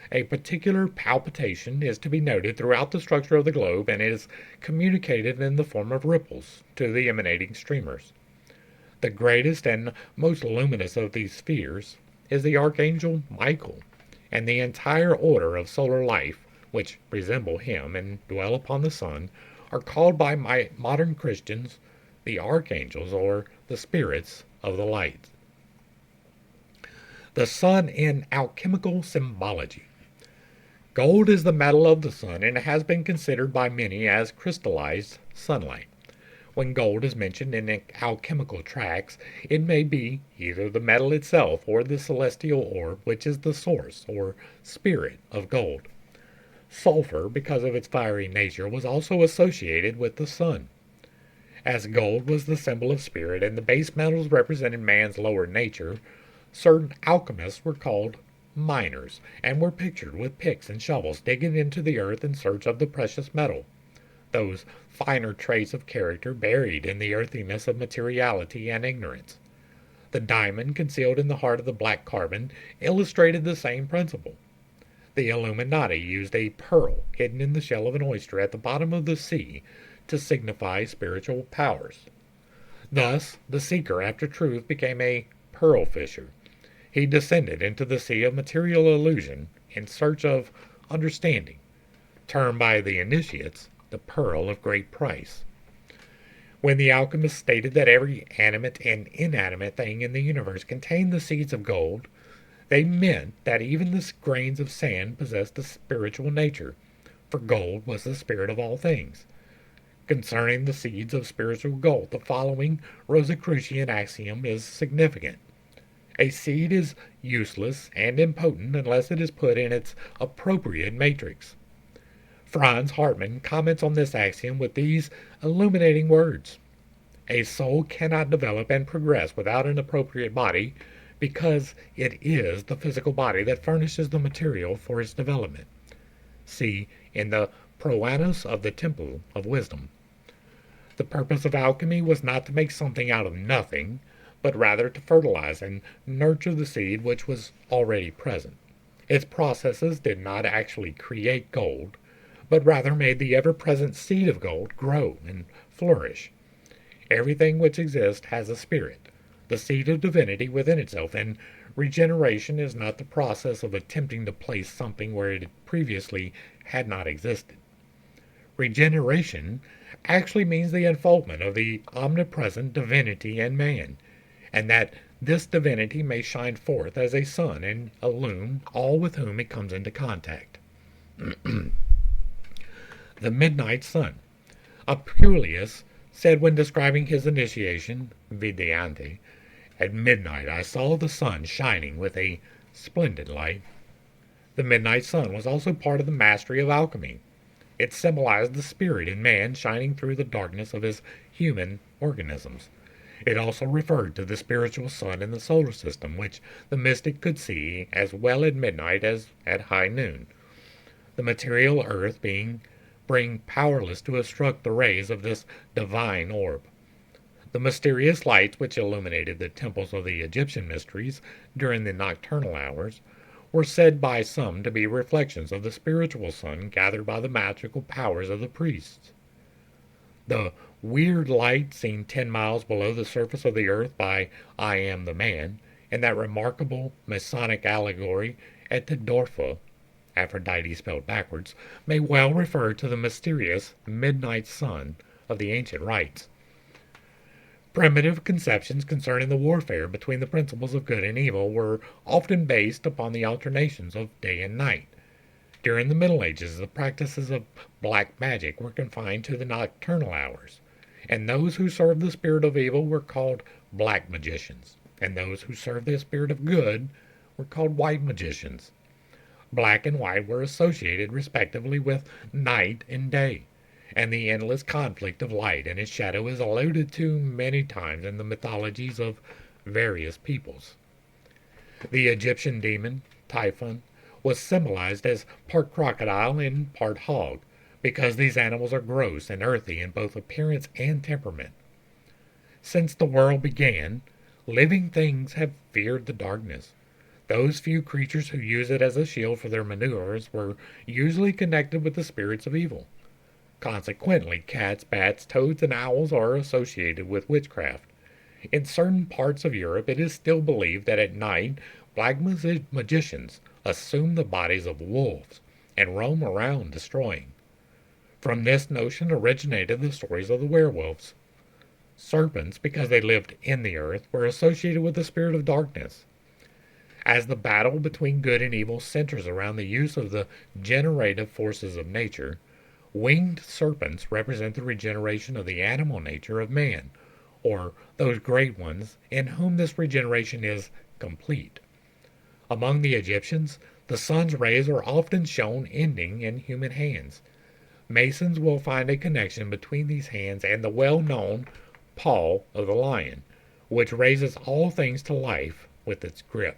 A particular palpitation is to be noted throughout the structure of the globe and is communicated in the form of ripples to the emanating streamers. The greatest and most luminous of these spheres is the Archangel Michael, and the entire order of solar life, which resemble him and dwell upon the sun, are called by modern Christians the archangels or the spirits of the light. The sun in alchemical symbology. Gold is the metal of the sun and has been considered by many as crystallized sunlight. When gold is mentioned in alchemical tracts, it may be either the metal itself or the celestial orb, which is the source or spirit of gold. Sulfur, because of its fiery nature, was also associated with the sun. As gold was the symbol of spirit and the base metals represented man's lower nature, certain alchemists were called miners, and were pictured with picks and shovels digging into the earth in search of the precious metal. Those finer traits of character buried in the earthiness of materiality and ignorance. The diamond concealed in the heart of the black carbon illustrated the same principle. The Illuminati used a pearl hidden in the shell of an oyster at the bottom of the sea to signify spiritual powers. Thus, the seeker after truth became a pearl fisher. He descended into the sea of material illusion in search of understanding, termed by the initiates the pearl of great price. When the alchemists stated that every animate and inanimate thing in the universe contained the seeds of gold, they meant that even the grains of sand possessed a spiritual nature, for gold was the spirit of all things. Concerning the seeds of spiritual gold, the following Rosicrucian axiom is significant. A seed is useless and impotent unless it is put in its appropriate matrix. Franz Hartmann comments on this axiom with these illuminating words. A soul cannot develop and progress without an appropriate body, because it is the physical body that furnishes the material for its development. See in the Proanus of the Temple of Wisdom. The purpose of alchemy was not to make something out of nothing, but rather to fertilize and nurture the seed which was already present. Its processes did not actually create gold, but rather made the ever-present seed of gold grow and flourish. Everything which exists has a spirit. the seed of divinity within itself, and regeneration is not the process of attempting to place something where it previously had not existed. Regeneration actually means the unfoldment of the omnipresent divinity in man, and that this divinity may shine forth as a sun and illume all with whom it comes into contact. The midnight sun. Apuleius said when describing his initiation, Vidyante, at midnight I saw the sun shining with a splendid light. The midnight sun was also part of the mastery of alchemy. It symbolized the spirit in man shining through the darkness of his human organisms. It also referred to the spiritual sun in the solar system, which the mystic could see as well at midnight as at high noon. The material earth being powerless to obstruct the rays of this divine orb. The mysterious lights which illuminated the temples of the Egyptian mysteries during the nocturnal hours were said by some to be reflections of the spiritual sun gathered by the magical powers of the priests. The weird light seen 10 miles below the surface of the earth by I Am the Man, in that remarkable Masonic allegory at the Dorfa, Aphrodite spelled backwards, may well refer to the mysterious midnight sun of the ancient rites. Primitive conceptions concerning the warfare between the principles of good and evil were often based upon the alternations of day and night. During the Middle Ages, the practices of black magic were confined to the nocturnal hours, and those who served the spirit of evil were called black magicians, and those who served the spirit of good were called white magicians. Black and white were associated respectively with night and day, and the endless conflict of light and its shadow is alluded to many times in the mythologies of various peoples. The Egyptian demon, Typhon, was symbolized as part crocodile and part hog, because these animals are gross and earthy in both appearance and temperament. Since the world began, living things have feared the darkness. Those few creatures who use it as a shield for their manures were usually connected with the spirits of evil. Consequently, cats, bats, toads, and owls are associated with witchcraft. In certain parts of Europe, it is still believed that at night black magicians assume the bodies of wolves and roam around destroying. From this notion originated the stories of the werewolves. Serpents, because they lived in the earth, were associated with the spirit of darkness. As the battle between good and evil centers around the use of the generative forces of nature, winged serpents represent the regeneration of the animal nature of man, or those great ones in whom this regeneration is complete. Among the Egyptians, the sun's rays are often shown ending in human hands. Masons will find a connection between these hands and the well-known paw of the lion, which raises all things to life with its grip.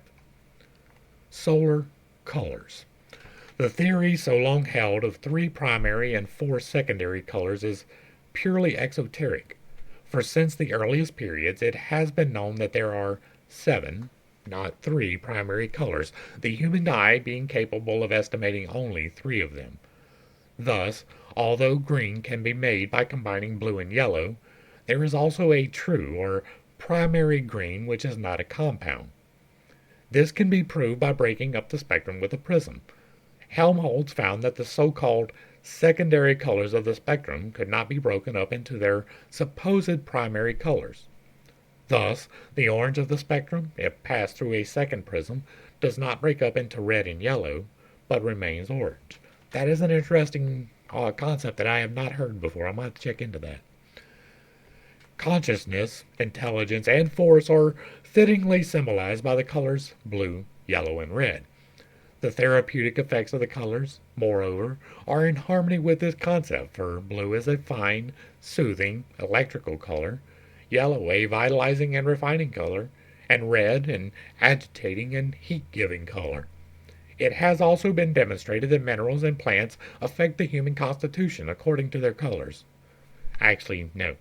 Solar colors. The theory so long held of 3 primary and 4 secondary colors is purely exoteric, for since the earliest periods it has been known that there are 7, not 3 primary colors, the human eye being capable of estimating only 3 of them. Thus, although green can be made by combining blue and yellow, there is also a true or primary green which is not a compound. This can be proved by breaking up the spectrum with a prism. Helmholtz found that the so-called secondary colors of the spectrum could not be broken up into their supposed primary colors. Thus, the orange of the spectrum, if passed through a second prism, does not break up into red and yellow, but remains orange. That is an interesting concept that I have not heard before. I might check into that. Consciousness, intelligence, and force are fittingly symbolized by the colors blue, yellow, and red. The therapeutic effects of the colors, moreover, are in harmony with this concept, for blue is a fine, soothing, electrical color, yellow a vitalizing and refining color, and red an agitating and heat-giving color. It has also been demonstrated that minerals and plants affect the human constitution according to their colors. Actually, no.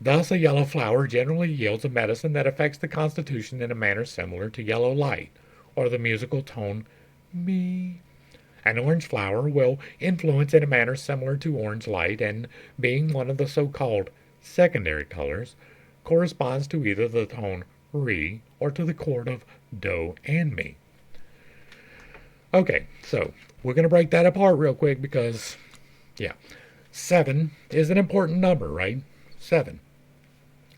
Thus, a yellow flower generally yields a medicine that affects the constitution in a manner similar to yellow light, or the musical tone mi. An orange flower will influence in a manner similar to orange light, and being one of the so-called secondary colors, corresponds to either the tone re, or to the chord of do and mi. Okay, so we're going to break that apart real quick because, yeah, 7 is an important number, right? 7.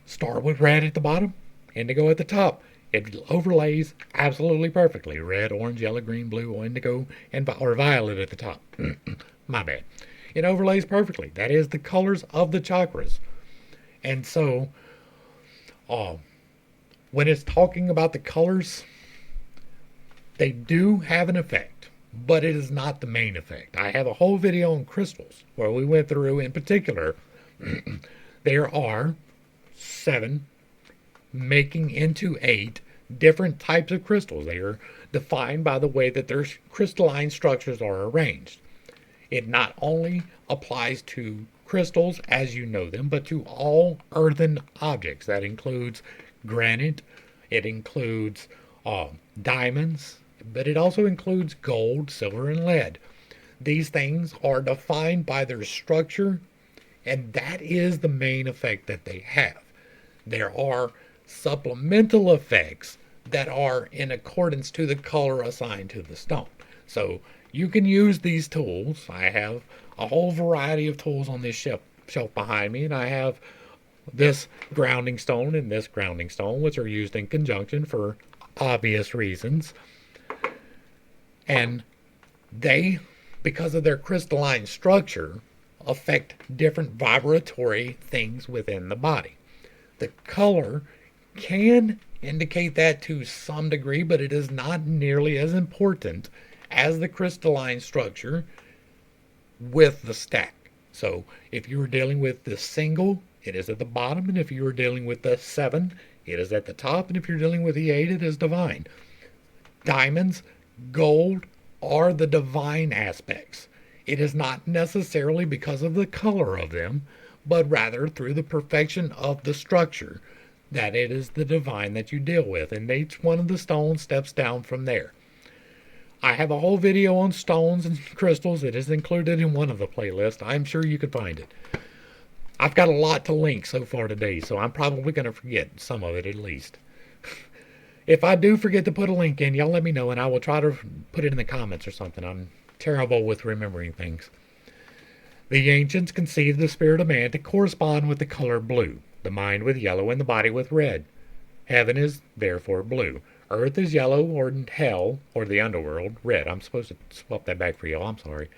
Start with red at the bottom, indigo at the top. It overlays absolutely perfectly. Red, orange, yellow, green, blue, indigo, or violet at the top. My bad. It overlays perfectly. That is the colors of the chakras. And so, when it's talking about the colors, they do have an effect, but it is not the main effect. I have a whole video on crystals where we went through, in particular, there are 7 making into 8 different types of crystals. They are defined by the way that their crystalline structures are arranged. It not only applies to crystals as you know them, but to all earthen objects. That includes granite, it includes diamonds, but it also includes gold, silver, and lead. These things are defined by their structure, and that is the main effect that they have. There are supplemental effects that are in accordance to the color assigned to the stone. So you can use these tools. I have a whole variety of tools on this shelf behind me, and I have this grounding stone and this grounding stone, which are used in conjunction for obvious reasons. And they, because of their crystalline structure, affect different vibratory things within the body. The color can indicate that to some degree, but it is not nearly as important as the crystalline structure with the stack. So if you were dealing with the single, it is at the bottom, and if you were dealing with the 7, it is at the top, and if you're dealing with the 8, it is divine. Diamonds, gold are the divine aspects. It is not necessarily because of the color of them, but rather through the perfection of the structure that it is the divine that you deal with, and each one of the stones steps down from there. I have a whole video on stones and crystals. It is included in one of the playlists. I'm sure you could find it. I've got a lot to link so far today, so I'm probably going to forget some of it at least. If I do forget to put a link in, y'all let me know, and I will try to put it in the comments or something. I'm terrible with remembering things. The ancients conceived the spirit of man to correspond with the color blue, the mind with yellow, and the body with red. Heaven is therefore blue. Earth is yellow, or hell, or the underworld, red. I'm supposed to swap that back for y'all. I'm sorry.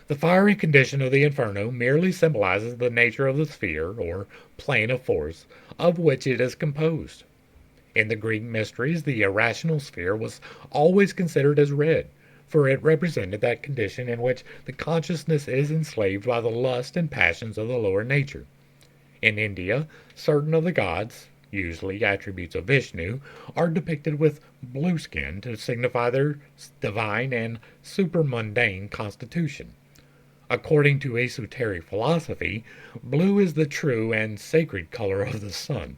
The fiery condition of the inferno merely symbolizes the nature of the sphere, or plane of force, of which it is composed. In the Greek mysteries, the irrational sphere was always considered as red, for it represented that condition in which the consciousness is enslaved by the lust and passions of the lower nature. In India, certain of the gods, usually attributes of Vishnu, are depicted with blue skin to signify their divine and supermundane constitution. According to esoteric philosophy, blue is the true and sacred color of the sun.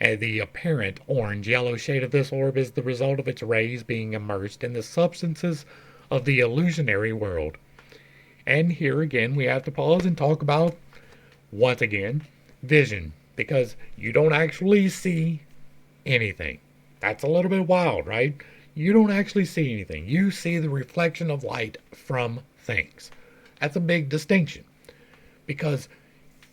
And the apparent orange-yellow shade of this orb is the result of its rays being immersed in the substances of the illusionary world. And here again, we have to pause and talk about, once again, vision, because you don't actually see anything. That's a little bit wild, right? You don't actually see anything. You see the reflection of light from things. That's a big distinction, because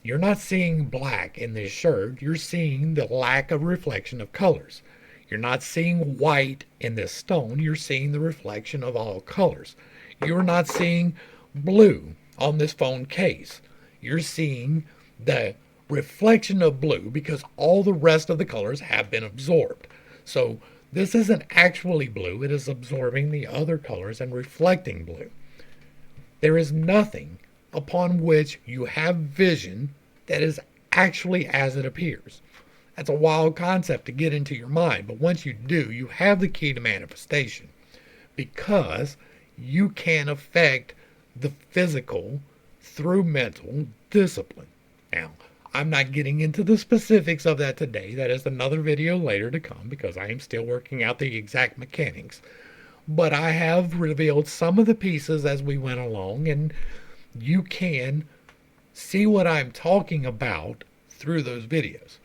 you're not seeing black in this shirt. You're seeing the lack of reflection of colors. You're not seeing white in this stone. You're seeing the reflection of all colors. You're not seeing blue on this phone case. You're seeing the reflection of blue because all the rest of the colors have been absorbed. So this isn't actually blue. It is absorbing the other colors and reflecting blue. There is nothing upon which you have vision that is actually as it appears. That's a wild concept to get into your mind, but once you do, you have the key to manifestation, because you can affect the physical through mental discipline. Now, I'm not getting into the specifics of that today. That is another video later to come, because I am still working out the exact mechanics. But I have revealed some of the pieces as we went along, and you can see what I'm talking about through those videos.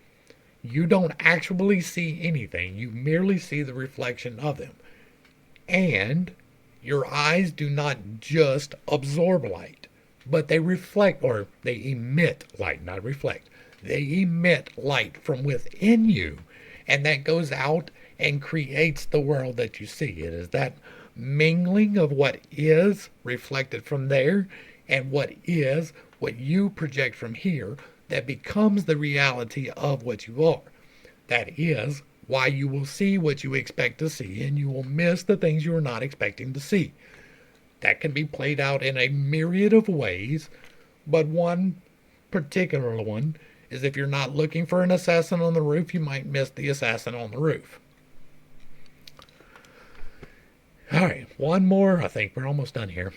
You don't actually see anything, you merely see the reflection of them. And your eyes do not just absorb light, but they reflect, or they emit light, not reflect. They emit light from within you, and that goes out and creates the world that you see. It is that mingling of what is reflected from there and what you project from here that becomes the reality of what you are. That is why you will see what you expect to see and you will miss the things you are not expecting to see. That can be played out in a myriad of ways, but one particular one is if you're not looking for an assassin on the roof, you might miss the assassin on the roof. All right, one more. I think we're almost done here.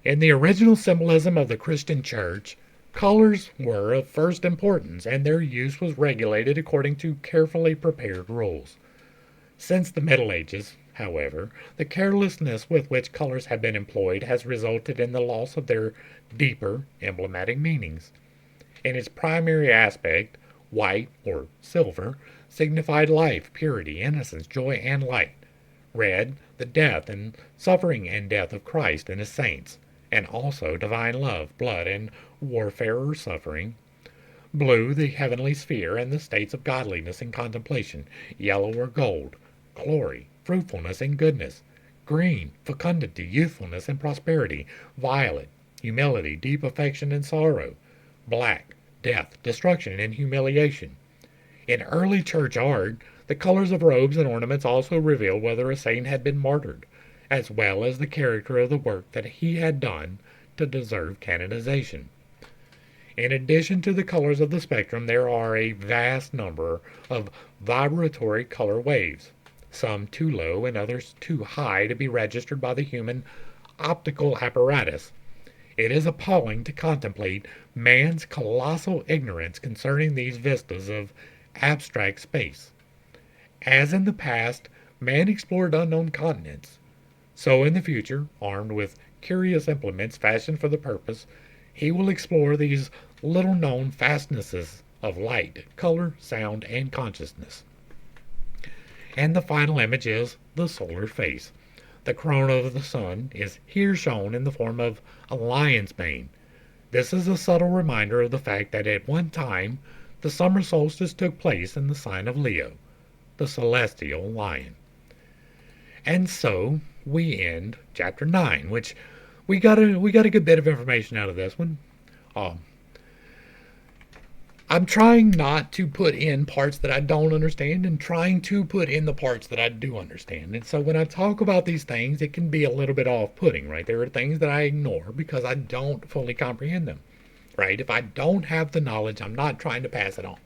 In the original symbolism of the Christian church, colors were of first importance, and their use was regulated according to carefully prepared rules. Since the Middle Ages, however, the carelessness with which colors have been employed has resulted in the loss of their deeper emblematic meanings. In its primary aspect, white, or silver, signified life, purity, innocence, joy, and light. Red, the death and suffering and death of Christ and his saints, and also divine love, blood, and warfare or suffering. Blue, the heavenly sphere and the states of godliness and contemplation. Yellow or gold, glory, fruitfulness, and goodness. Green, fecundity, youthfulness, and prosperity. Violet, humility, deep affection, and sorrow. Black, death, destruction, and humiliation. In early church art, the colors of robes and ornaments also reveal whether a saint had been martyred, as well as the character of the work that he had done to deserve canonization. In addition to the colors of the spectrum, there are a vast number of vibratory color waves, some too low and others too high to be registered by the human optical apparatus. It is appalling to contemplate man's colossal ignorance concerning these vistas of abstract space. As in the past, man explored unknown continents. So in the future, armed with curious implements fashioned for the purpose, he will explore these little-known fastnesses of light, color, sound, and consciousness. And the final image is the solar face. The corona of the sun is here shown in the form of a lion's mane. This is a subtle reminder of the fact that at one time the summer solstice took place in the sign of Leo, the celestial lion. And so we end chapter 9, which we got a good bit of information out of this one. I'm trying not to put in parts that I don't understand and trying to put in the parts that I do understand. And so when I talk about these things, it can be a little bit off-putting, right? There are things that I ignore because I don't fully comprehend them, right? If I don't have the knowledge, I'm not trying to pass it on.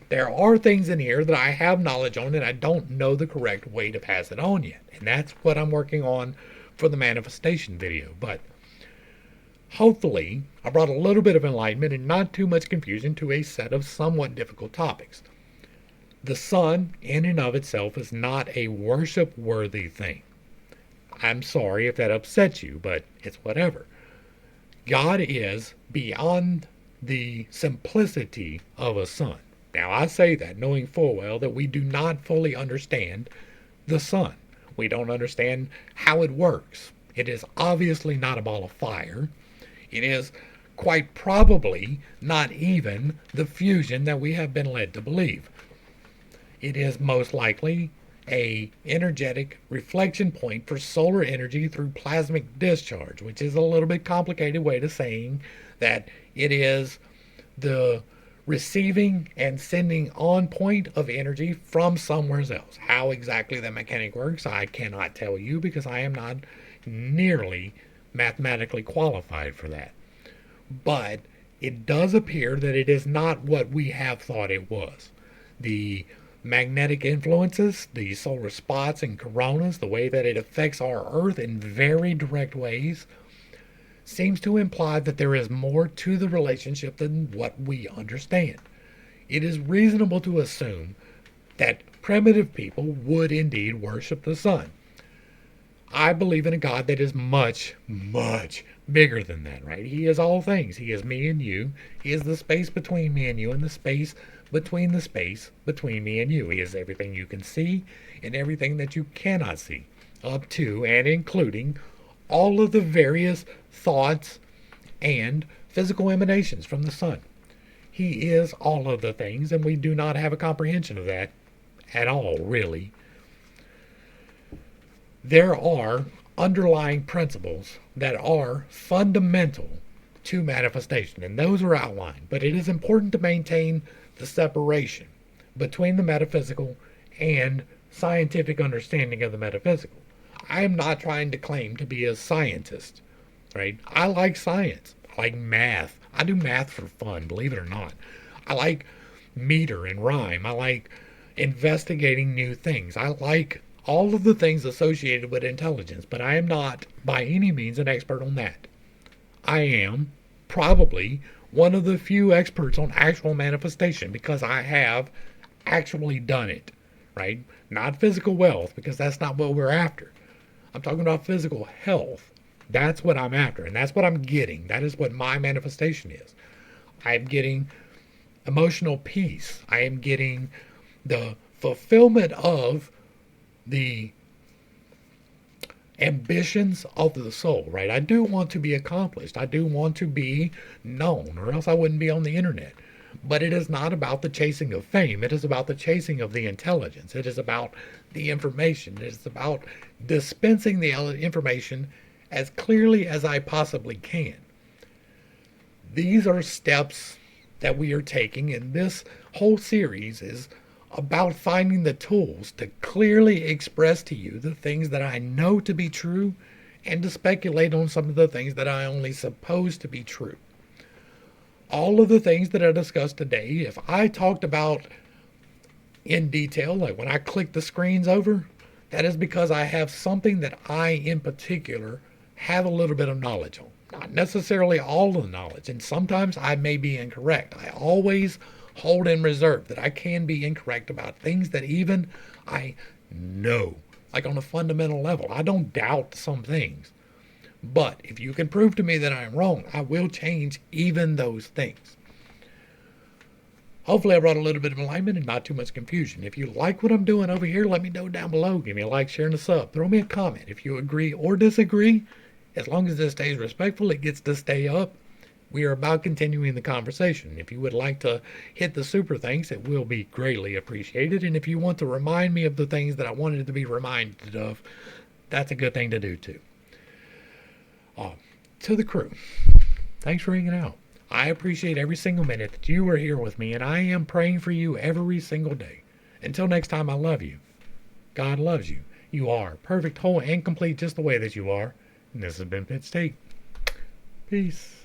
There are things in here that I have knowledge on and I don't know the correct way to pass it on yet. And that's what I'm working on for the manifestation video. But hopefully, I brought a little bit of enlightenment and not too much confusion to a set of somewhat difficult topics. The sun, in and of itself, is not a worship-worthy thing. I'm sorry if that upsets you, but it's whatever. God is beyond the simplicity of a sun. Now, I say that knowing full well that we do not fully understand the sun. We don't understand how it works. It is obviously not a ball of fire. It is quite probably not even the fusion that we have been led to believe. It is most likely a energetic reflection point for solar energy through plasmic discharge, which is a little bit complicated way to saying that it is the receiving and sending on point of energy from somewhere else. How exactly that mechanic works, I cannot tell you because I am not nearly mathematically qualified for that. But it does appear that it is not what we have thought it was. The magnetic influences, the solar spots and coronas, the way that it affects our Earth in very direct ways, seems to imply that there is more to the relationship than what we understand. It is reasonable to assume that primitive people would indeed worship the sun. I believe in a God that is much, much bigger than that, right? He is all things. He is me and you. He is the space between me and you and the space between me and you. He is everything you can see and everything that you cannot see, up to and including all of the various thoughts and physical emanations from the sun. He is all of the things, and we do not have a comprehension of that at all, really. There are underlying principles that are fundamental to manifestation, and those are outlined. But it is important to maintain the separation between the metaphysical and scientific understanding of the metaphysical. I am not trying to claim to be a scientist, right? I like science. I like math. I do math for fun, believe it or not. I like meter and rhyme. I like investigating new things. I like all of the things associated with intelligence, but I am not by any means an expert on that. I am probably one of the few experts on actual manifestation because I have actually done it, right? Not physical wealth, because that's not what we're after. I'm talking about physical health. That's what I'm after, and that's what I'm getting. That is what my manifestation is. I'm getting emotional peace. I am getting the fulfillment of the ambitions of the soul, right? I do want to be accomplished. I do want to be known, or else I wouldn't be on the internet. But it is not about the chasing of fame. It is about the chasing of the intelligence. It is about the information. It is about dispensing the information as clearly as I possibly can. These are steps that we are taking, and this whole series is about finding the tools to clearly express to you the things that I know to be true and to speculate on some of the things that I only suppose to be true. All of the things that I discussed today, if I talked about in detail, like when I click the screens over, that is because I have something that I in particular have a little bit of knowledge on. Not necessarily all of the knowledge, and sometimes I may be incorrect. I always hold in reserve that I can be incorrect about things that even I know, like on a fundamental level. I don't doubt some things. But if you can prove to me that I'm wrong, I will change even those things. Hopefully I brought a little bit of enlightenment and not too much confusion. If you like what I'm doing over here, let me know down below. Give me a like, share, and a sub. Throw me a comment if you agree or disagree. As long as it stays respectful, it gets to stay up. We are about continuing the conversation. If you would like to hit the super thanks, it will be greatly appreciated. And if you want to remind me of the things that I wanted to be reminded of, that's a good thing to do too. To the crew, thanks for hanging out. I appreciate every single minute that you are here with me, and I am praying for you every single day. Until next time, I love you. God loves you. You are perfect, whole, and complete just the way that you are. And this has been Pitt State. Peace.